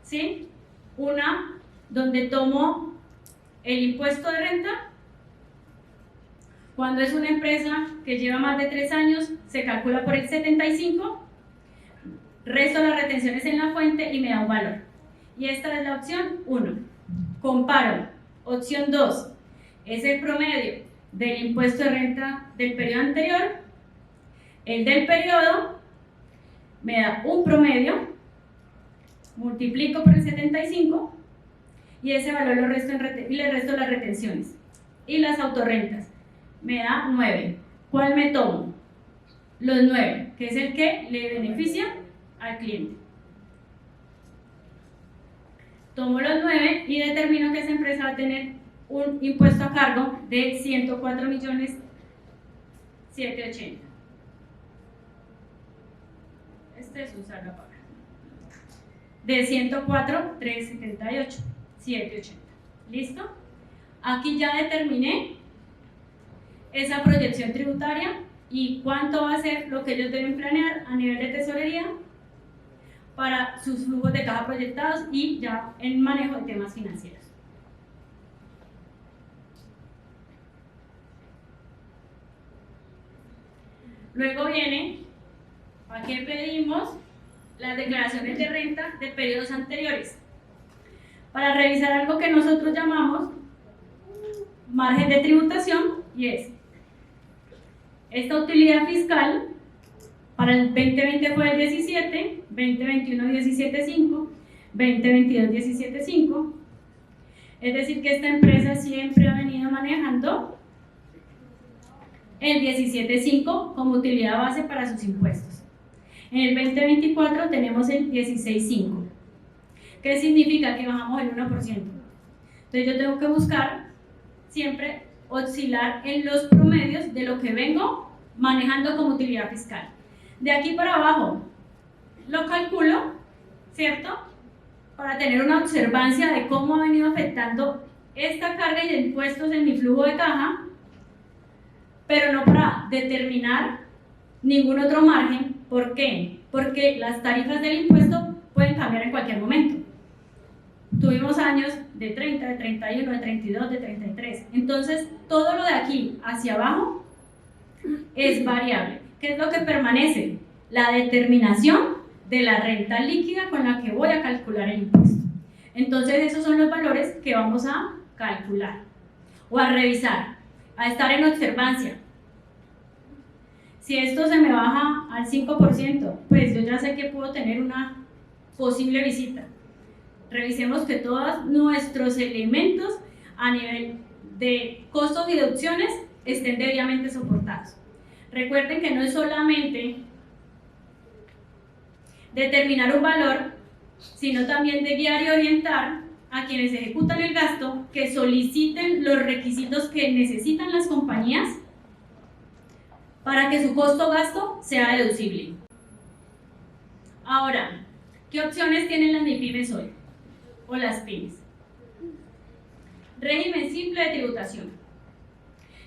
¿sí? Una donde tomo el impuesto de renta. Cuando es una empresa que lleva más de 3 años, se calcula por el 75, resto las retenciones en la fuente y me da un valor. Y esta es la opción 1. Comparo. Opción 2 es el promedio del impuesto de renta del periodo anterior. El del periodo me da un promedio, multiplico por el 75 y ese valor lo resto y le resto las retenciones. Y las autorrentas me da 9. ¿Cuál me tomo? Los 9, que es el que le beneficia al cliente. Tomo los 9 y determino que esa empresa va a tener un impuesto a cargo de 104.780.000. Este es un saldo a pagar. De 104.378.780. ¿Listo? Aquí ya determiné esa proyección tributaria y cuánto va a ser lo que ellos deben planear a nivel de tesorería para sus flujos de caja proyectados y ya en manejo de temas financieros. Luego viene, ¿a qué pedimos? Las declaraciones de renta de periodos anteriores, para revisar algo que nosotros llamamos margen de tributación, y es esta utilidad fiscal. Para el 2020 fue el 17, 2021 17.5, 2022 17.5. Es decir, que esta empresa siempre ha venido manejando el 17.5 como utilidad base para sus impuestos. En el 2024 tenemos el 16.5. ¿Qué significa? Que bajamos el 1%. Entonces yo tengo que buscar siempre oscilar en los promedios de lo que vengo manejando como utilidad fiscal. De aquí para abajo lo calculo, ¿cierto? Para tener una observancia de cómo ha venido afectando esta carga de impuestos en mi flujo de caja, pero no para determinar ningún otro margen. ¿Por qué? Porque las tarifas del impuesto pueden cambiar en cualquier momento. Tuvimos años de 30, de 31, de 32, de 33. Entonces, todo lo de aquí hacia abajo es variable. ¿Qué es lo que permanece? La determinación de la renta líquida con la que voy a calcular el impuesto. Entonces, esos son los valores que vamos a calcular o a revisar, a estar en observancia. Si esto se me baja al 5%, pues yo ya sé que puedo tener una posible visita. Revisemos que todos nuestros elementos a nivel de costos y deducciones estén debidamente soportados. Recuerden que no es solamente determinar un valor, sino también de guiar y orientar a quienes ejecutan el gasto que soliciten los requisitos que necesitan las compañías para que su costo-gasto sea deducible. Ahora, ¿qué opciones tienen las MIPYMES hoy? O las pymes. Régimen simple de tributación.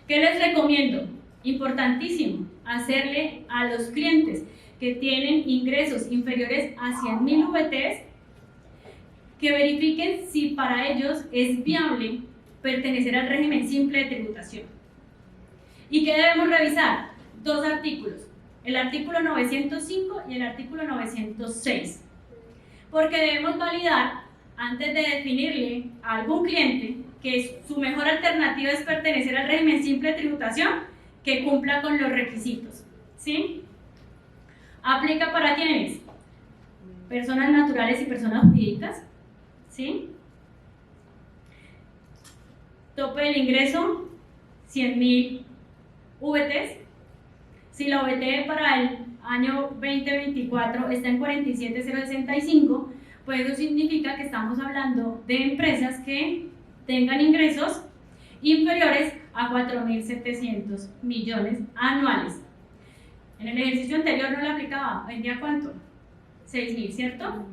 ¿Qué les recomiendo? Importantísimo, hacerle a los clientes que tienen ingresos inferiores a 100.000 VTs que verifiquen si para ellos es viable pertenecer al régimen simple de tributación. ¿Y qué debemos revisar? Dos artículos, el artículo 905 y el artículo 906, porque debemos validar antes de definirle a algún cliente que su mejor alternativa es pertenecer al régimen simple de tributación, que cumpla con los requisitos, ¿sí? ¿Aplica para quiénes? Personas naturales y personas jurídicas, ¿sí? Tope del ingreso, 100.000 VTs. Si la VT para el año 2024 está en 47.065, pues eso significa que estamos hablando de empresas que tengan ingresos inferiores a 4.700 millones anuales. En el ejercicio anterior no le aplicaba, ¿vendía cuánto? 6.000, ¿cierto?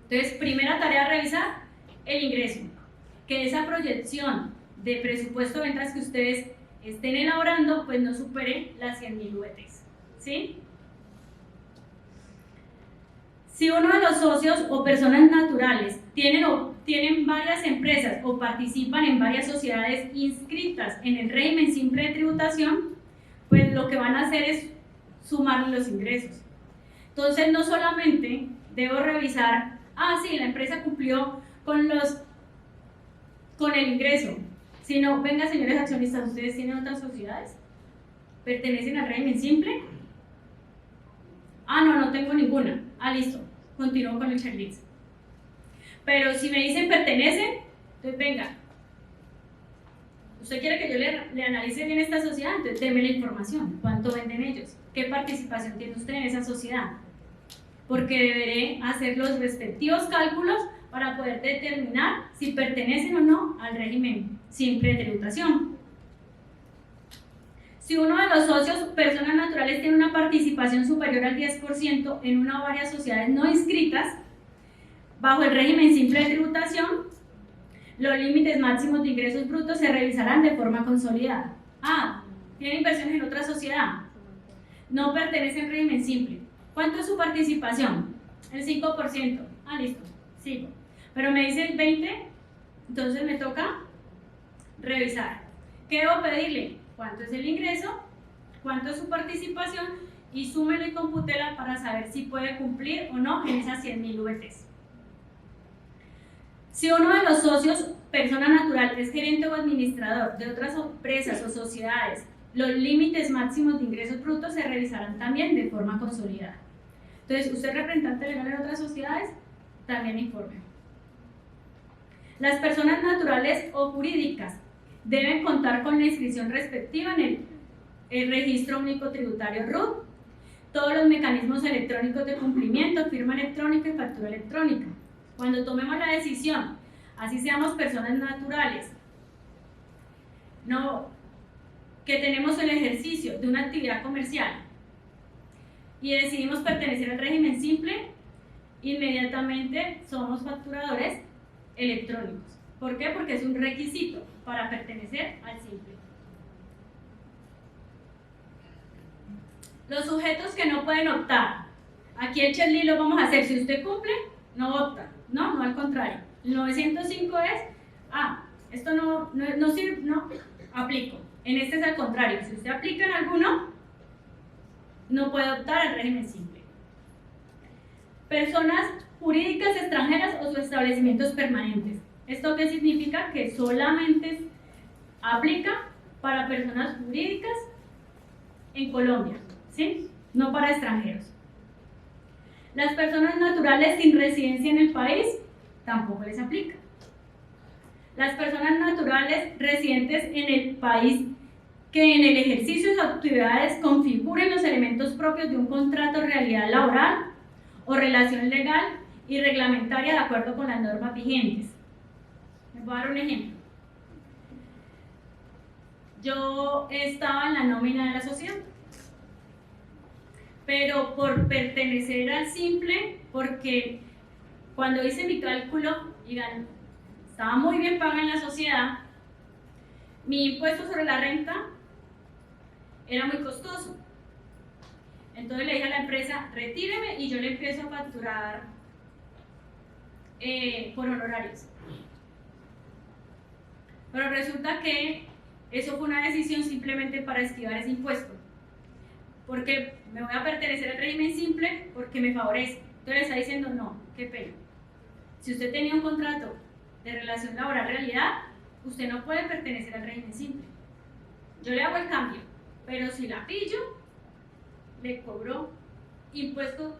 Entonces, primera tarea a revisar, el ingreso. Que esa proyección de presupuesto de ventas que ustedes estén elaborando, pues no supere las 100.000 VTs, ¿sí? Si uno de los socios o personas naturales tienen varias empresas o participan en varias sociedades inscritas en el régimen simple de tributación, pues lo que van a hacer es sumar los ingresos. Entonces, no solamente debo revisar, sí, la empresa cumplió con el ingreso, sino, venga, señores accionistas, ¿ustedes tienen otras sociedades? ¿Pertenecen al régimen simple? No tengo ninguna. Listo, continúo con el checklist. Pero si me dicen pertenecen, entonces venga, ¿usted quiere que yo le analice bien esta sociedad? Entonces déme la información. ¿Cuánto venden ellos? ¿Qué participación tiene usted en esa sociedad? Porque deberé hacer los respectivos cálculos para poder determinar si pertenecen o no al régimen simple de tributación. Si uno de los socios, personas naturales, tiene una participación superior al 10% en una o varias sociedades no inscritas, bajo el régimen simple de tributación, los límites máximos de ingresos brutos se revisarán de forma consolidada. Tiene inversiones en otra sociedad, no pertenece al régimen simple. ¿Cuánto es su participación? El 5%. Listo, sigo. Pero me dice el 20%, entonces me toca revisar. ¿Qué debo pedirle? ¿Cuánto es el ingreso? cuánto es su participación y súmelo y compútela para saber si puede cumplir o no en esas 100.000 VTs. Si uno de los socios, persona natural, es gerente o administrador de otras empresas o sociedades, los límites máximos de ingresos brutos se revisarán también de forma consolidada. Entonces, usted representante legal en otras sociedades, también informe. Las personas naturales o jurídicas deben contar con la inscripción respectiva en el Registro Único Tributario RUT, todos los mecanismos electrónicos de cumplimiento, firma electrónica y factura electrónica. Cuando tomemos la decisión, así seamos personas naturales, que tenemos el ejercicio de una actividad comercial y decidimos pertenecer al régimen simple, inmediatamente somos facturadores electrónicos. ¿Por qué? Porque es un requisito para pertenecer al simple. Los sujetos que no pueden optar. Aquí el checklist lo vamos a hacer. Si usted cumple, no opta. No al contrario. El 905 es, esto no sirve, no, aplico. En este es al contrario. Si usted aplica en alguno, no puede optar al régimen simple. Personas jurídicas extranjeras o sus establecimientos permanentes. ¿Esto qué significa? Que solamente aplica para personas jurídicas en Colombia, ¿sí? No para extranjeros. Las personas naturales sin residencia en el país tampoco les aplica. Las personas naturales residentes en el país que en el ejercicio de sus actividades configuren los elementos propios de un contrato de realidad laboral o relación legal y reglamentaria de acuerdo con las normas vigentes. Les voy a dar un ejemplo. Yo estaba en la nómina de la sociedad, pero por pertenecer al simple, porque cuando hice mi cálculo, estaba muy bien paga en la sociedad, mi impuesto sobre la renta era muy costoso. Entonces le dije a la empresa, retíreme y yo le empiezo a facturar por honorarios. Pero resulta que eso fue una decisión simplemente para esquivar ese impuesto. Porque me voy a pertenecer al régimen simple porque me favorece. Entonces le está diciendo, no, qué pena. Si usted tenía un contrato de relación laboral realidad, usted no puede pertenecer al régimen simple. Yo le hago el cambio, pero si la pillo, le cobro impuesto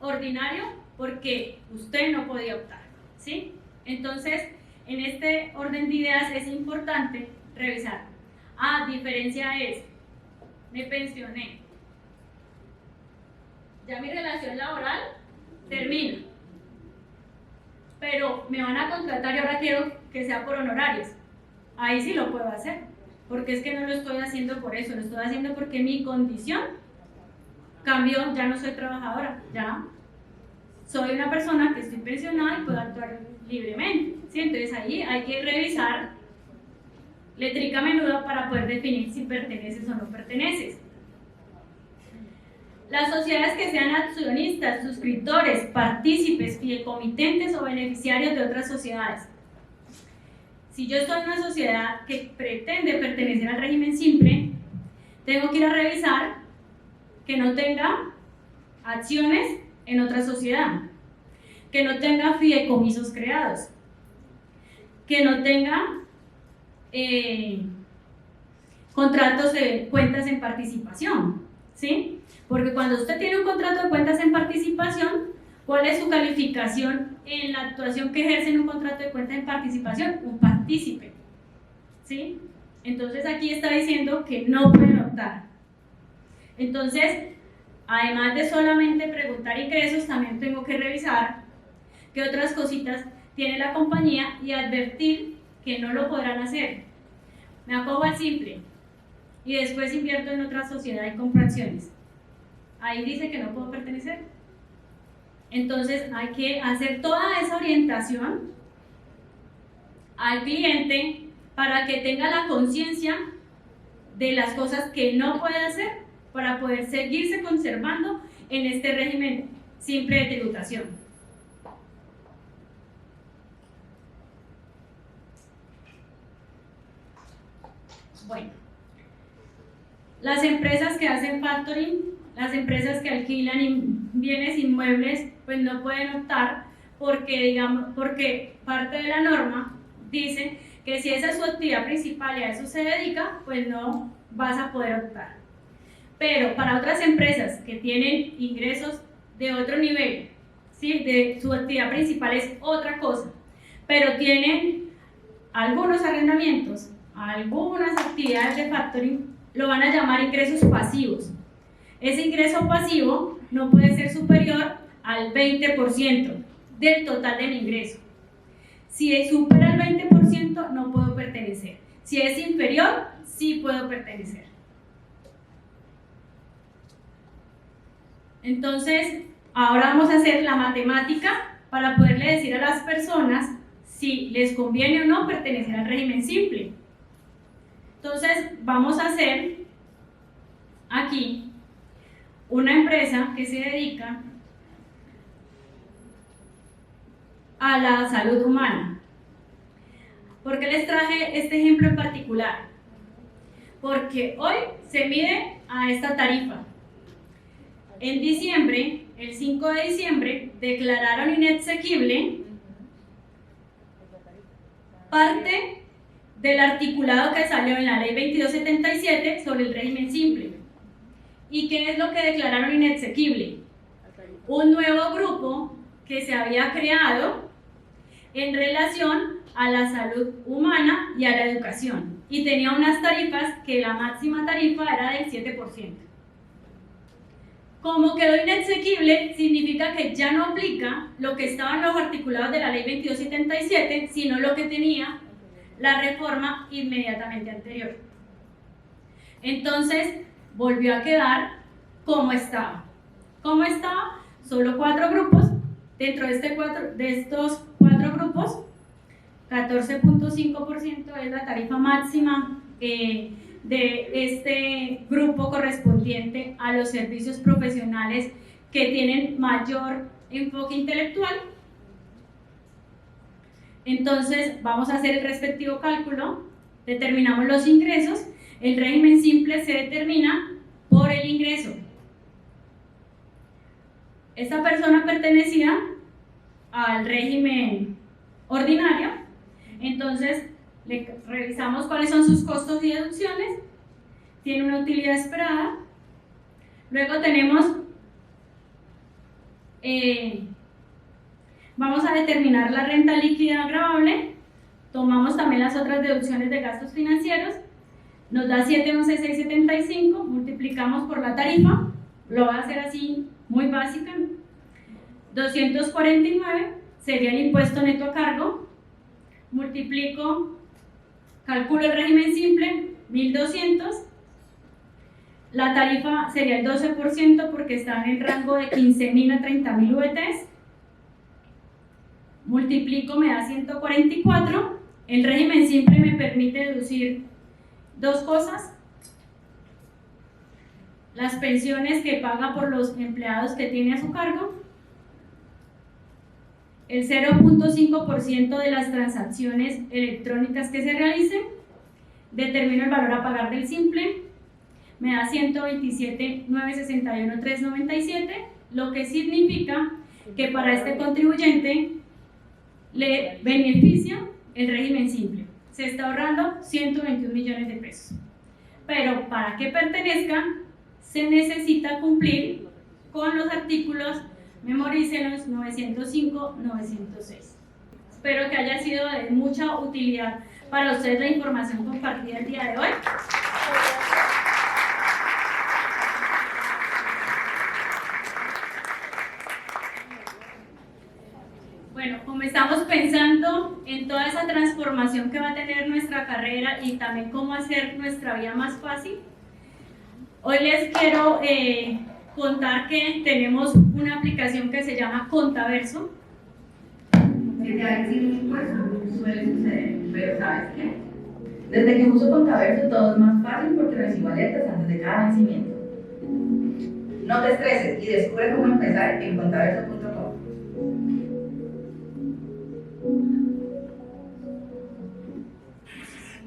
ordinario porque usted no podía optar, ¿sí? Entonces, en este orden de ideas es importante revisar. Diferencia es, me pensioné, ya mi relación laboral termina, pero me van a contratar y ahora quiero que sea por honorarios. Ahí sí lo puedo hacer, porque es que no lo estoy haciendo por eso, lo estoy haciendo porque mi condición cambió, ya no soy trabajadora, ya soy una persona que estoy pensionada y puedo actuar libremente, ¿sí? Entonces ahí hay que revisar létrica menuda para poder definir si perteneces o no perteneces. Las sociedades que sean accionistas, suscriptores, partícipes, fideicomitentes o beneficiarios de otras sociedades. Si yo estoy en una sociedad que pretende pertenecer al régimen simple, tengo que ir a revisar que no tenga acciones en otra sociedad, que no tenga fideicomisos creados, que no tenga contratos de cuentas en participación, ¿sí? Porque cuando usted tiene un contrato de cuentas en participación, ¿cuál es su calificación en la actuación que ejerce en un contrato de cuentas en participación? Un partícipe, ¿sí? Entonces aquí está diciendo que no pueden optar. Entonces, además de solamente preguntar ingresos, también tengo que revisar qué otras cositas tiene la compañía y advertir que no lo podrán hacer. Me acojo al simple y después invierto en otra sociedad y compro acciones. Ahí dice que no puedo pertenecer. Entonces hay que hacer toda esa orientación al cliente para que tenga la conciencia de las cosas que no puede hacer para poder seguirse conservando en este régimen simple de tributación. Bueno, Las empresas que hacen factoring, las empresas que alquilan bienes inmuebles, pues no pueden optar porque parte de la norma dice que si esa es su actividad principal y a eso se dedica, pues no vas a poder optar. Pero para otras empresas que tienen ingresos de otro nivel, ¿sí? Su actividad principal es otra cosa, pero tienen algunos arrendamientos, algunas actividades de factoring, lo van a llamar ingresos pasivos. Ese ingreso pasivo no puede ser superior al 20% del total del ingreso. Si supera el 20%, no puedo pertenecer. Si es inferior, sí puedo pertenecer. Entonces, ahora vamos a hacer la matemática para poderle decir a las personas si les conviene o no pertenecer al régimen simple. Entonces, vamos a hacer aquí una empresa que se dedica a la salud humana. ¿Por qué les traje este ejemplo en particular? Porque hoy se mide a esta tarifa. En diciembre, el 5 de diciembre, declararon inexequible parte del articulado que salió en la ley 2277 sobre el régimen simple. ¿Y qué es lo que declararon inexequible? Un nuevo grupo que se había creado en relación a la salud humana y a la educación, y tenía unas tarifas que la máxima tarifa era del 7%. Como quedó inexequible, significa que ya no aplica lo que estaba en los articulados de la ley 2277, sino lo que tenía la reforma inmediatamente anterior. Entonces, volvió a quedar como estaba. ¿Cómo estaba? Solo 4 grupos. Dentro de estos 4 grupos, 14.5% es la tarifa máxima de este grupo correspondiente a los servicios profesionales que tienen mayor enfoque intelectual. Entonces vamos a hacer el respectivo cálculo, determinamos los ingresos. El régimen simple se determina por el ingreso. Esta persona pertenecía al régimen ordinario, entonces revisamos cuáles son sus costos y deducciones, tiene una utilidad esperada, luego tenemos, vamos a determinar la renta líquida gravable, tomamos también las otras deducciones de gastos financieros, nos da 711.675, multiplicamos por la tarifa, lo voy a hacer así muy básica, 249 sería el impuesto neto a cargo, multiplico, calculo el régimen simple, 1200, la tarifa sería el 12% porque está en el rango de 15.000 a 30.000 VTs, multiplico, me da 144, el régimen simple me permite deducir 2 cosas, las pensiones que paga por los empleados que tiene a su cargo, el 0.5% de las transacciones electrónicas que se realicen, determino el valor a pagar del simple, me da 127.961.397, lo que significa que para este contribuyente le beneficia el régimen simple. Se está ahorrando 121 millones de pesos. Pero para que pertenezca, se necesita cumplir con los artículos, memorícenlos, 905, 906. Espero que haya sido de mucha utilidad para ustedes la información compartida el día de hoy. Bueno, como estamos pensando en toda esa transformación que va a tener nuestra carrera y también cómo hacer nuestra vida más fácil, hoy les quiero contar que tenemos una aplicación que se llama Contaverso. Que te hagan sin impuesto, suele suceder, pero ¿sabes qué? Desde que uso Contaverso todo es más fácil porque recibo alertas antes de cada vencimiento. No te estreses y descubre cómo empezar en contaverso.com.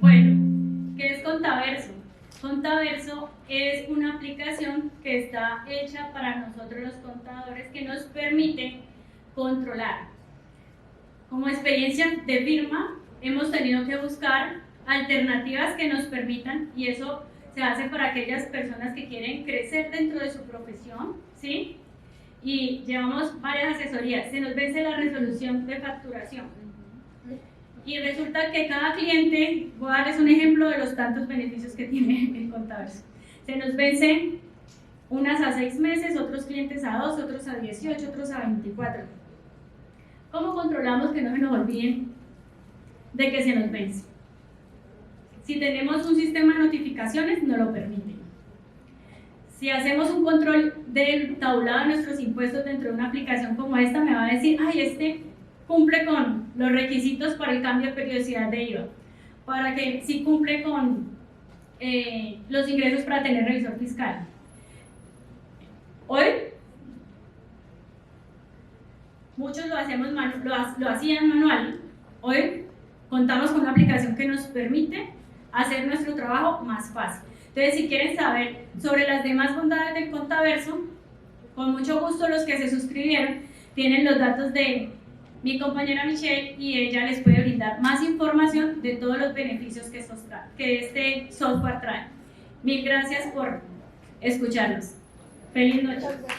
Bueno, ¿qué es Contaverso? Contaverso es una aplicación que está hecha para nosotros los contadores que nos permite controlar. Como experiencia de firma, hemos tenido que buscar alternativas que nos permitan, y eso se hace para aquellas personas que quieren crecer dentro de su profesión, ¿sí? Y llevamos varias asesorías. Se nos vence la resolución de facturación. Y resulta que cada cliente, voy a darles un ejemplo de los tantos beneficios que tiene el Contaverso. Se nos vencen unas a 6 meses, otros clientes a 2, otros a 18, otros a 24. ¿Cómo controlamos que no se nos olviden de que se nos vence? Si tenemos un sistema de notificaciones, no lo permite. Si hacemos un control del tablado de nuestros impuestos dentro de una aplicación como esta, me va a decir, ay, este cumple con los requisitos para el cambio de periodicidad de IVA, para que sí cumple con los ingresos para tener revisor fiscal. Hoy, muchos lo hacían manual. Hoy contamos con una aplicación que nos permite hacer nuestro trabajo más fácil. Entonces, si quieren saber sobre las demás bondades del Contaverso, con mucho gusto los que se suscribieron tienen los datos de mi compañera Michelle y ella les puede brindar más información de todos los beneficios que este software trae. Mil gracias por escucharnos. Feliz noche.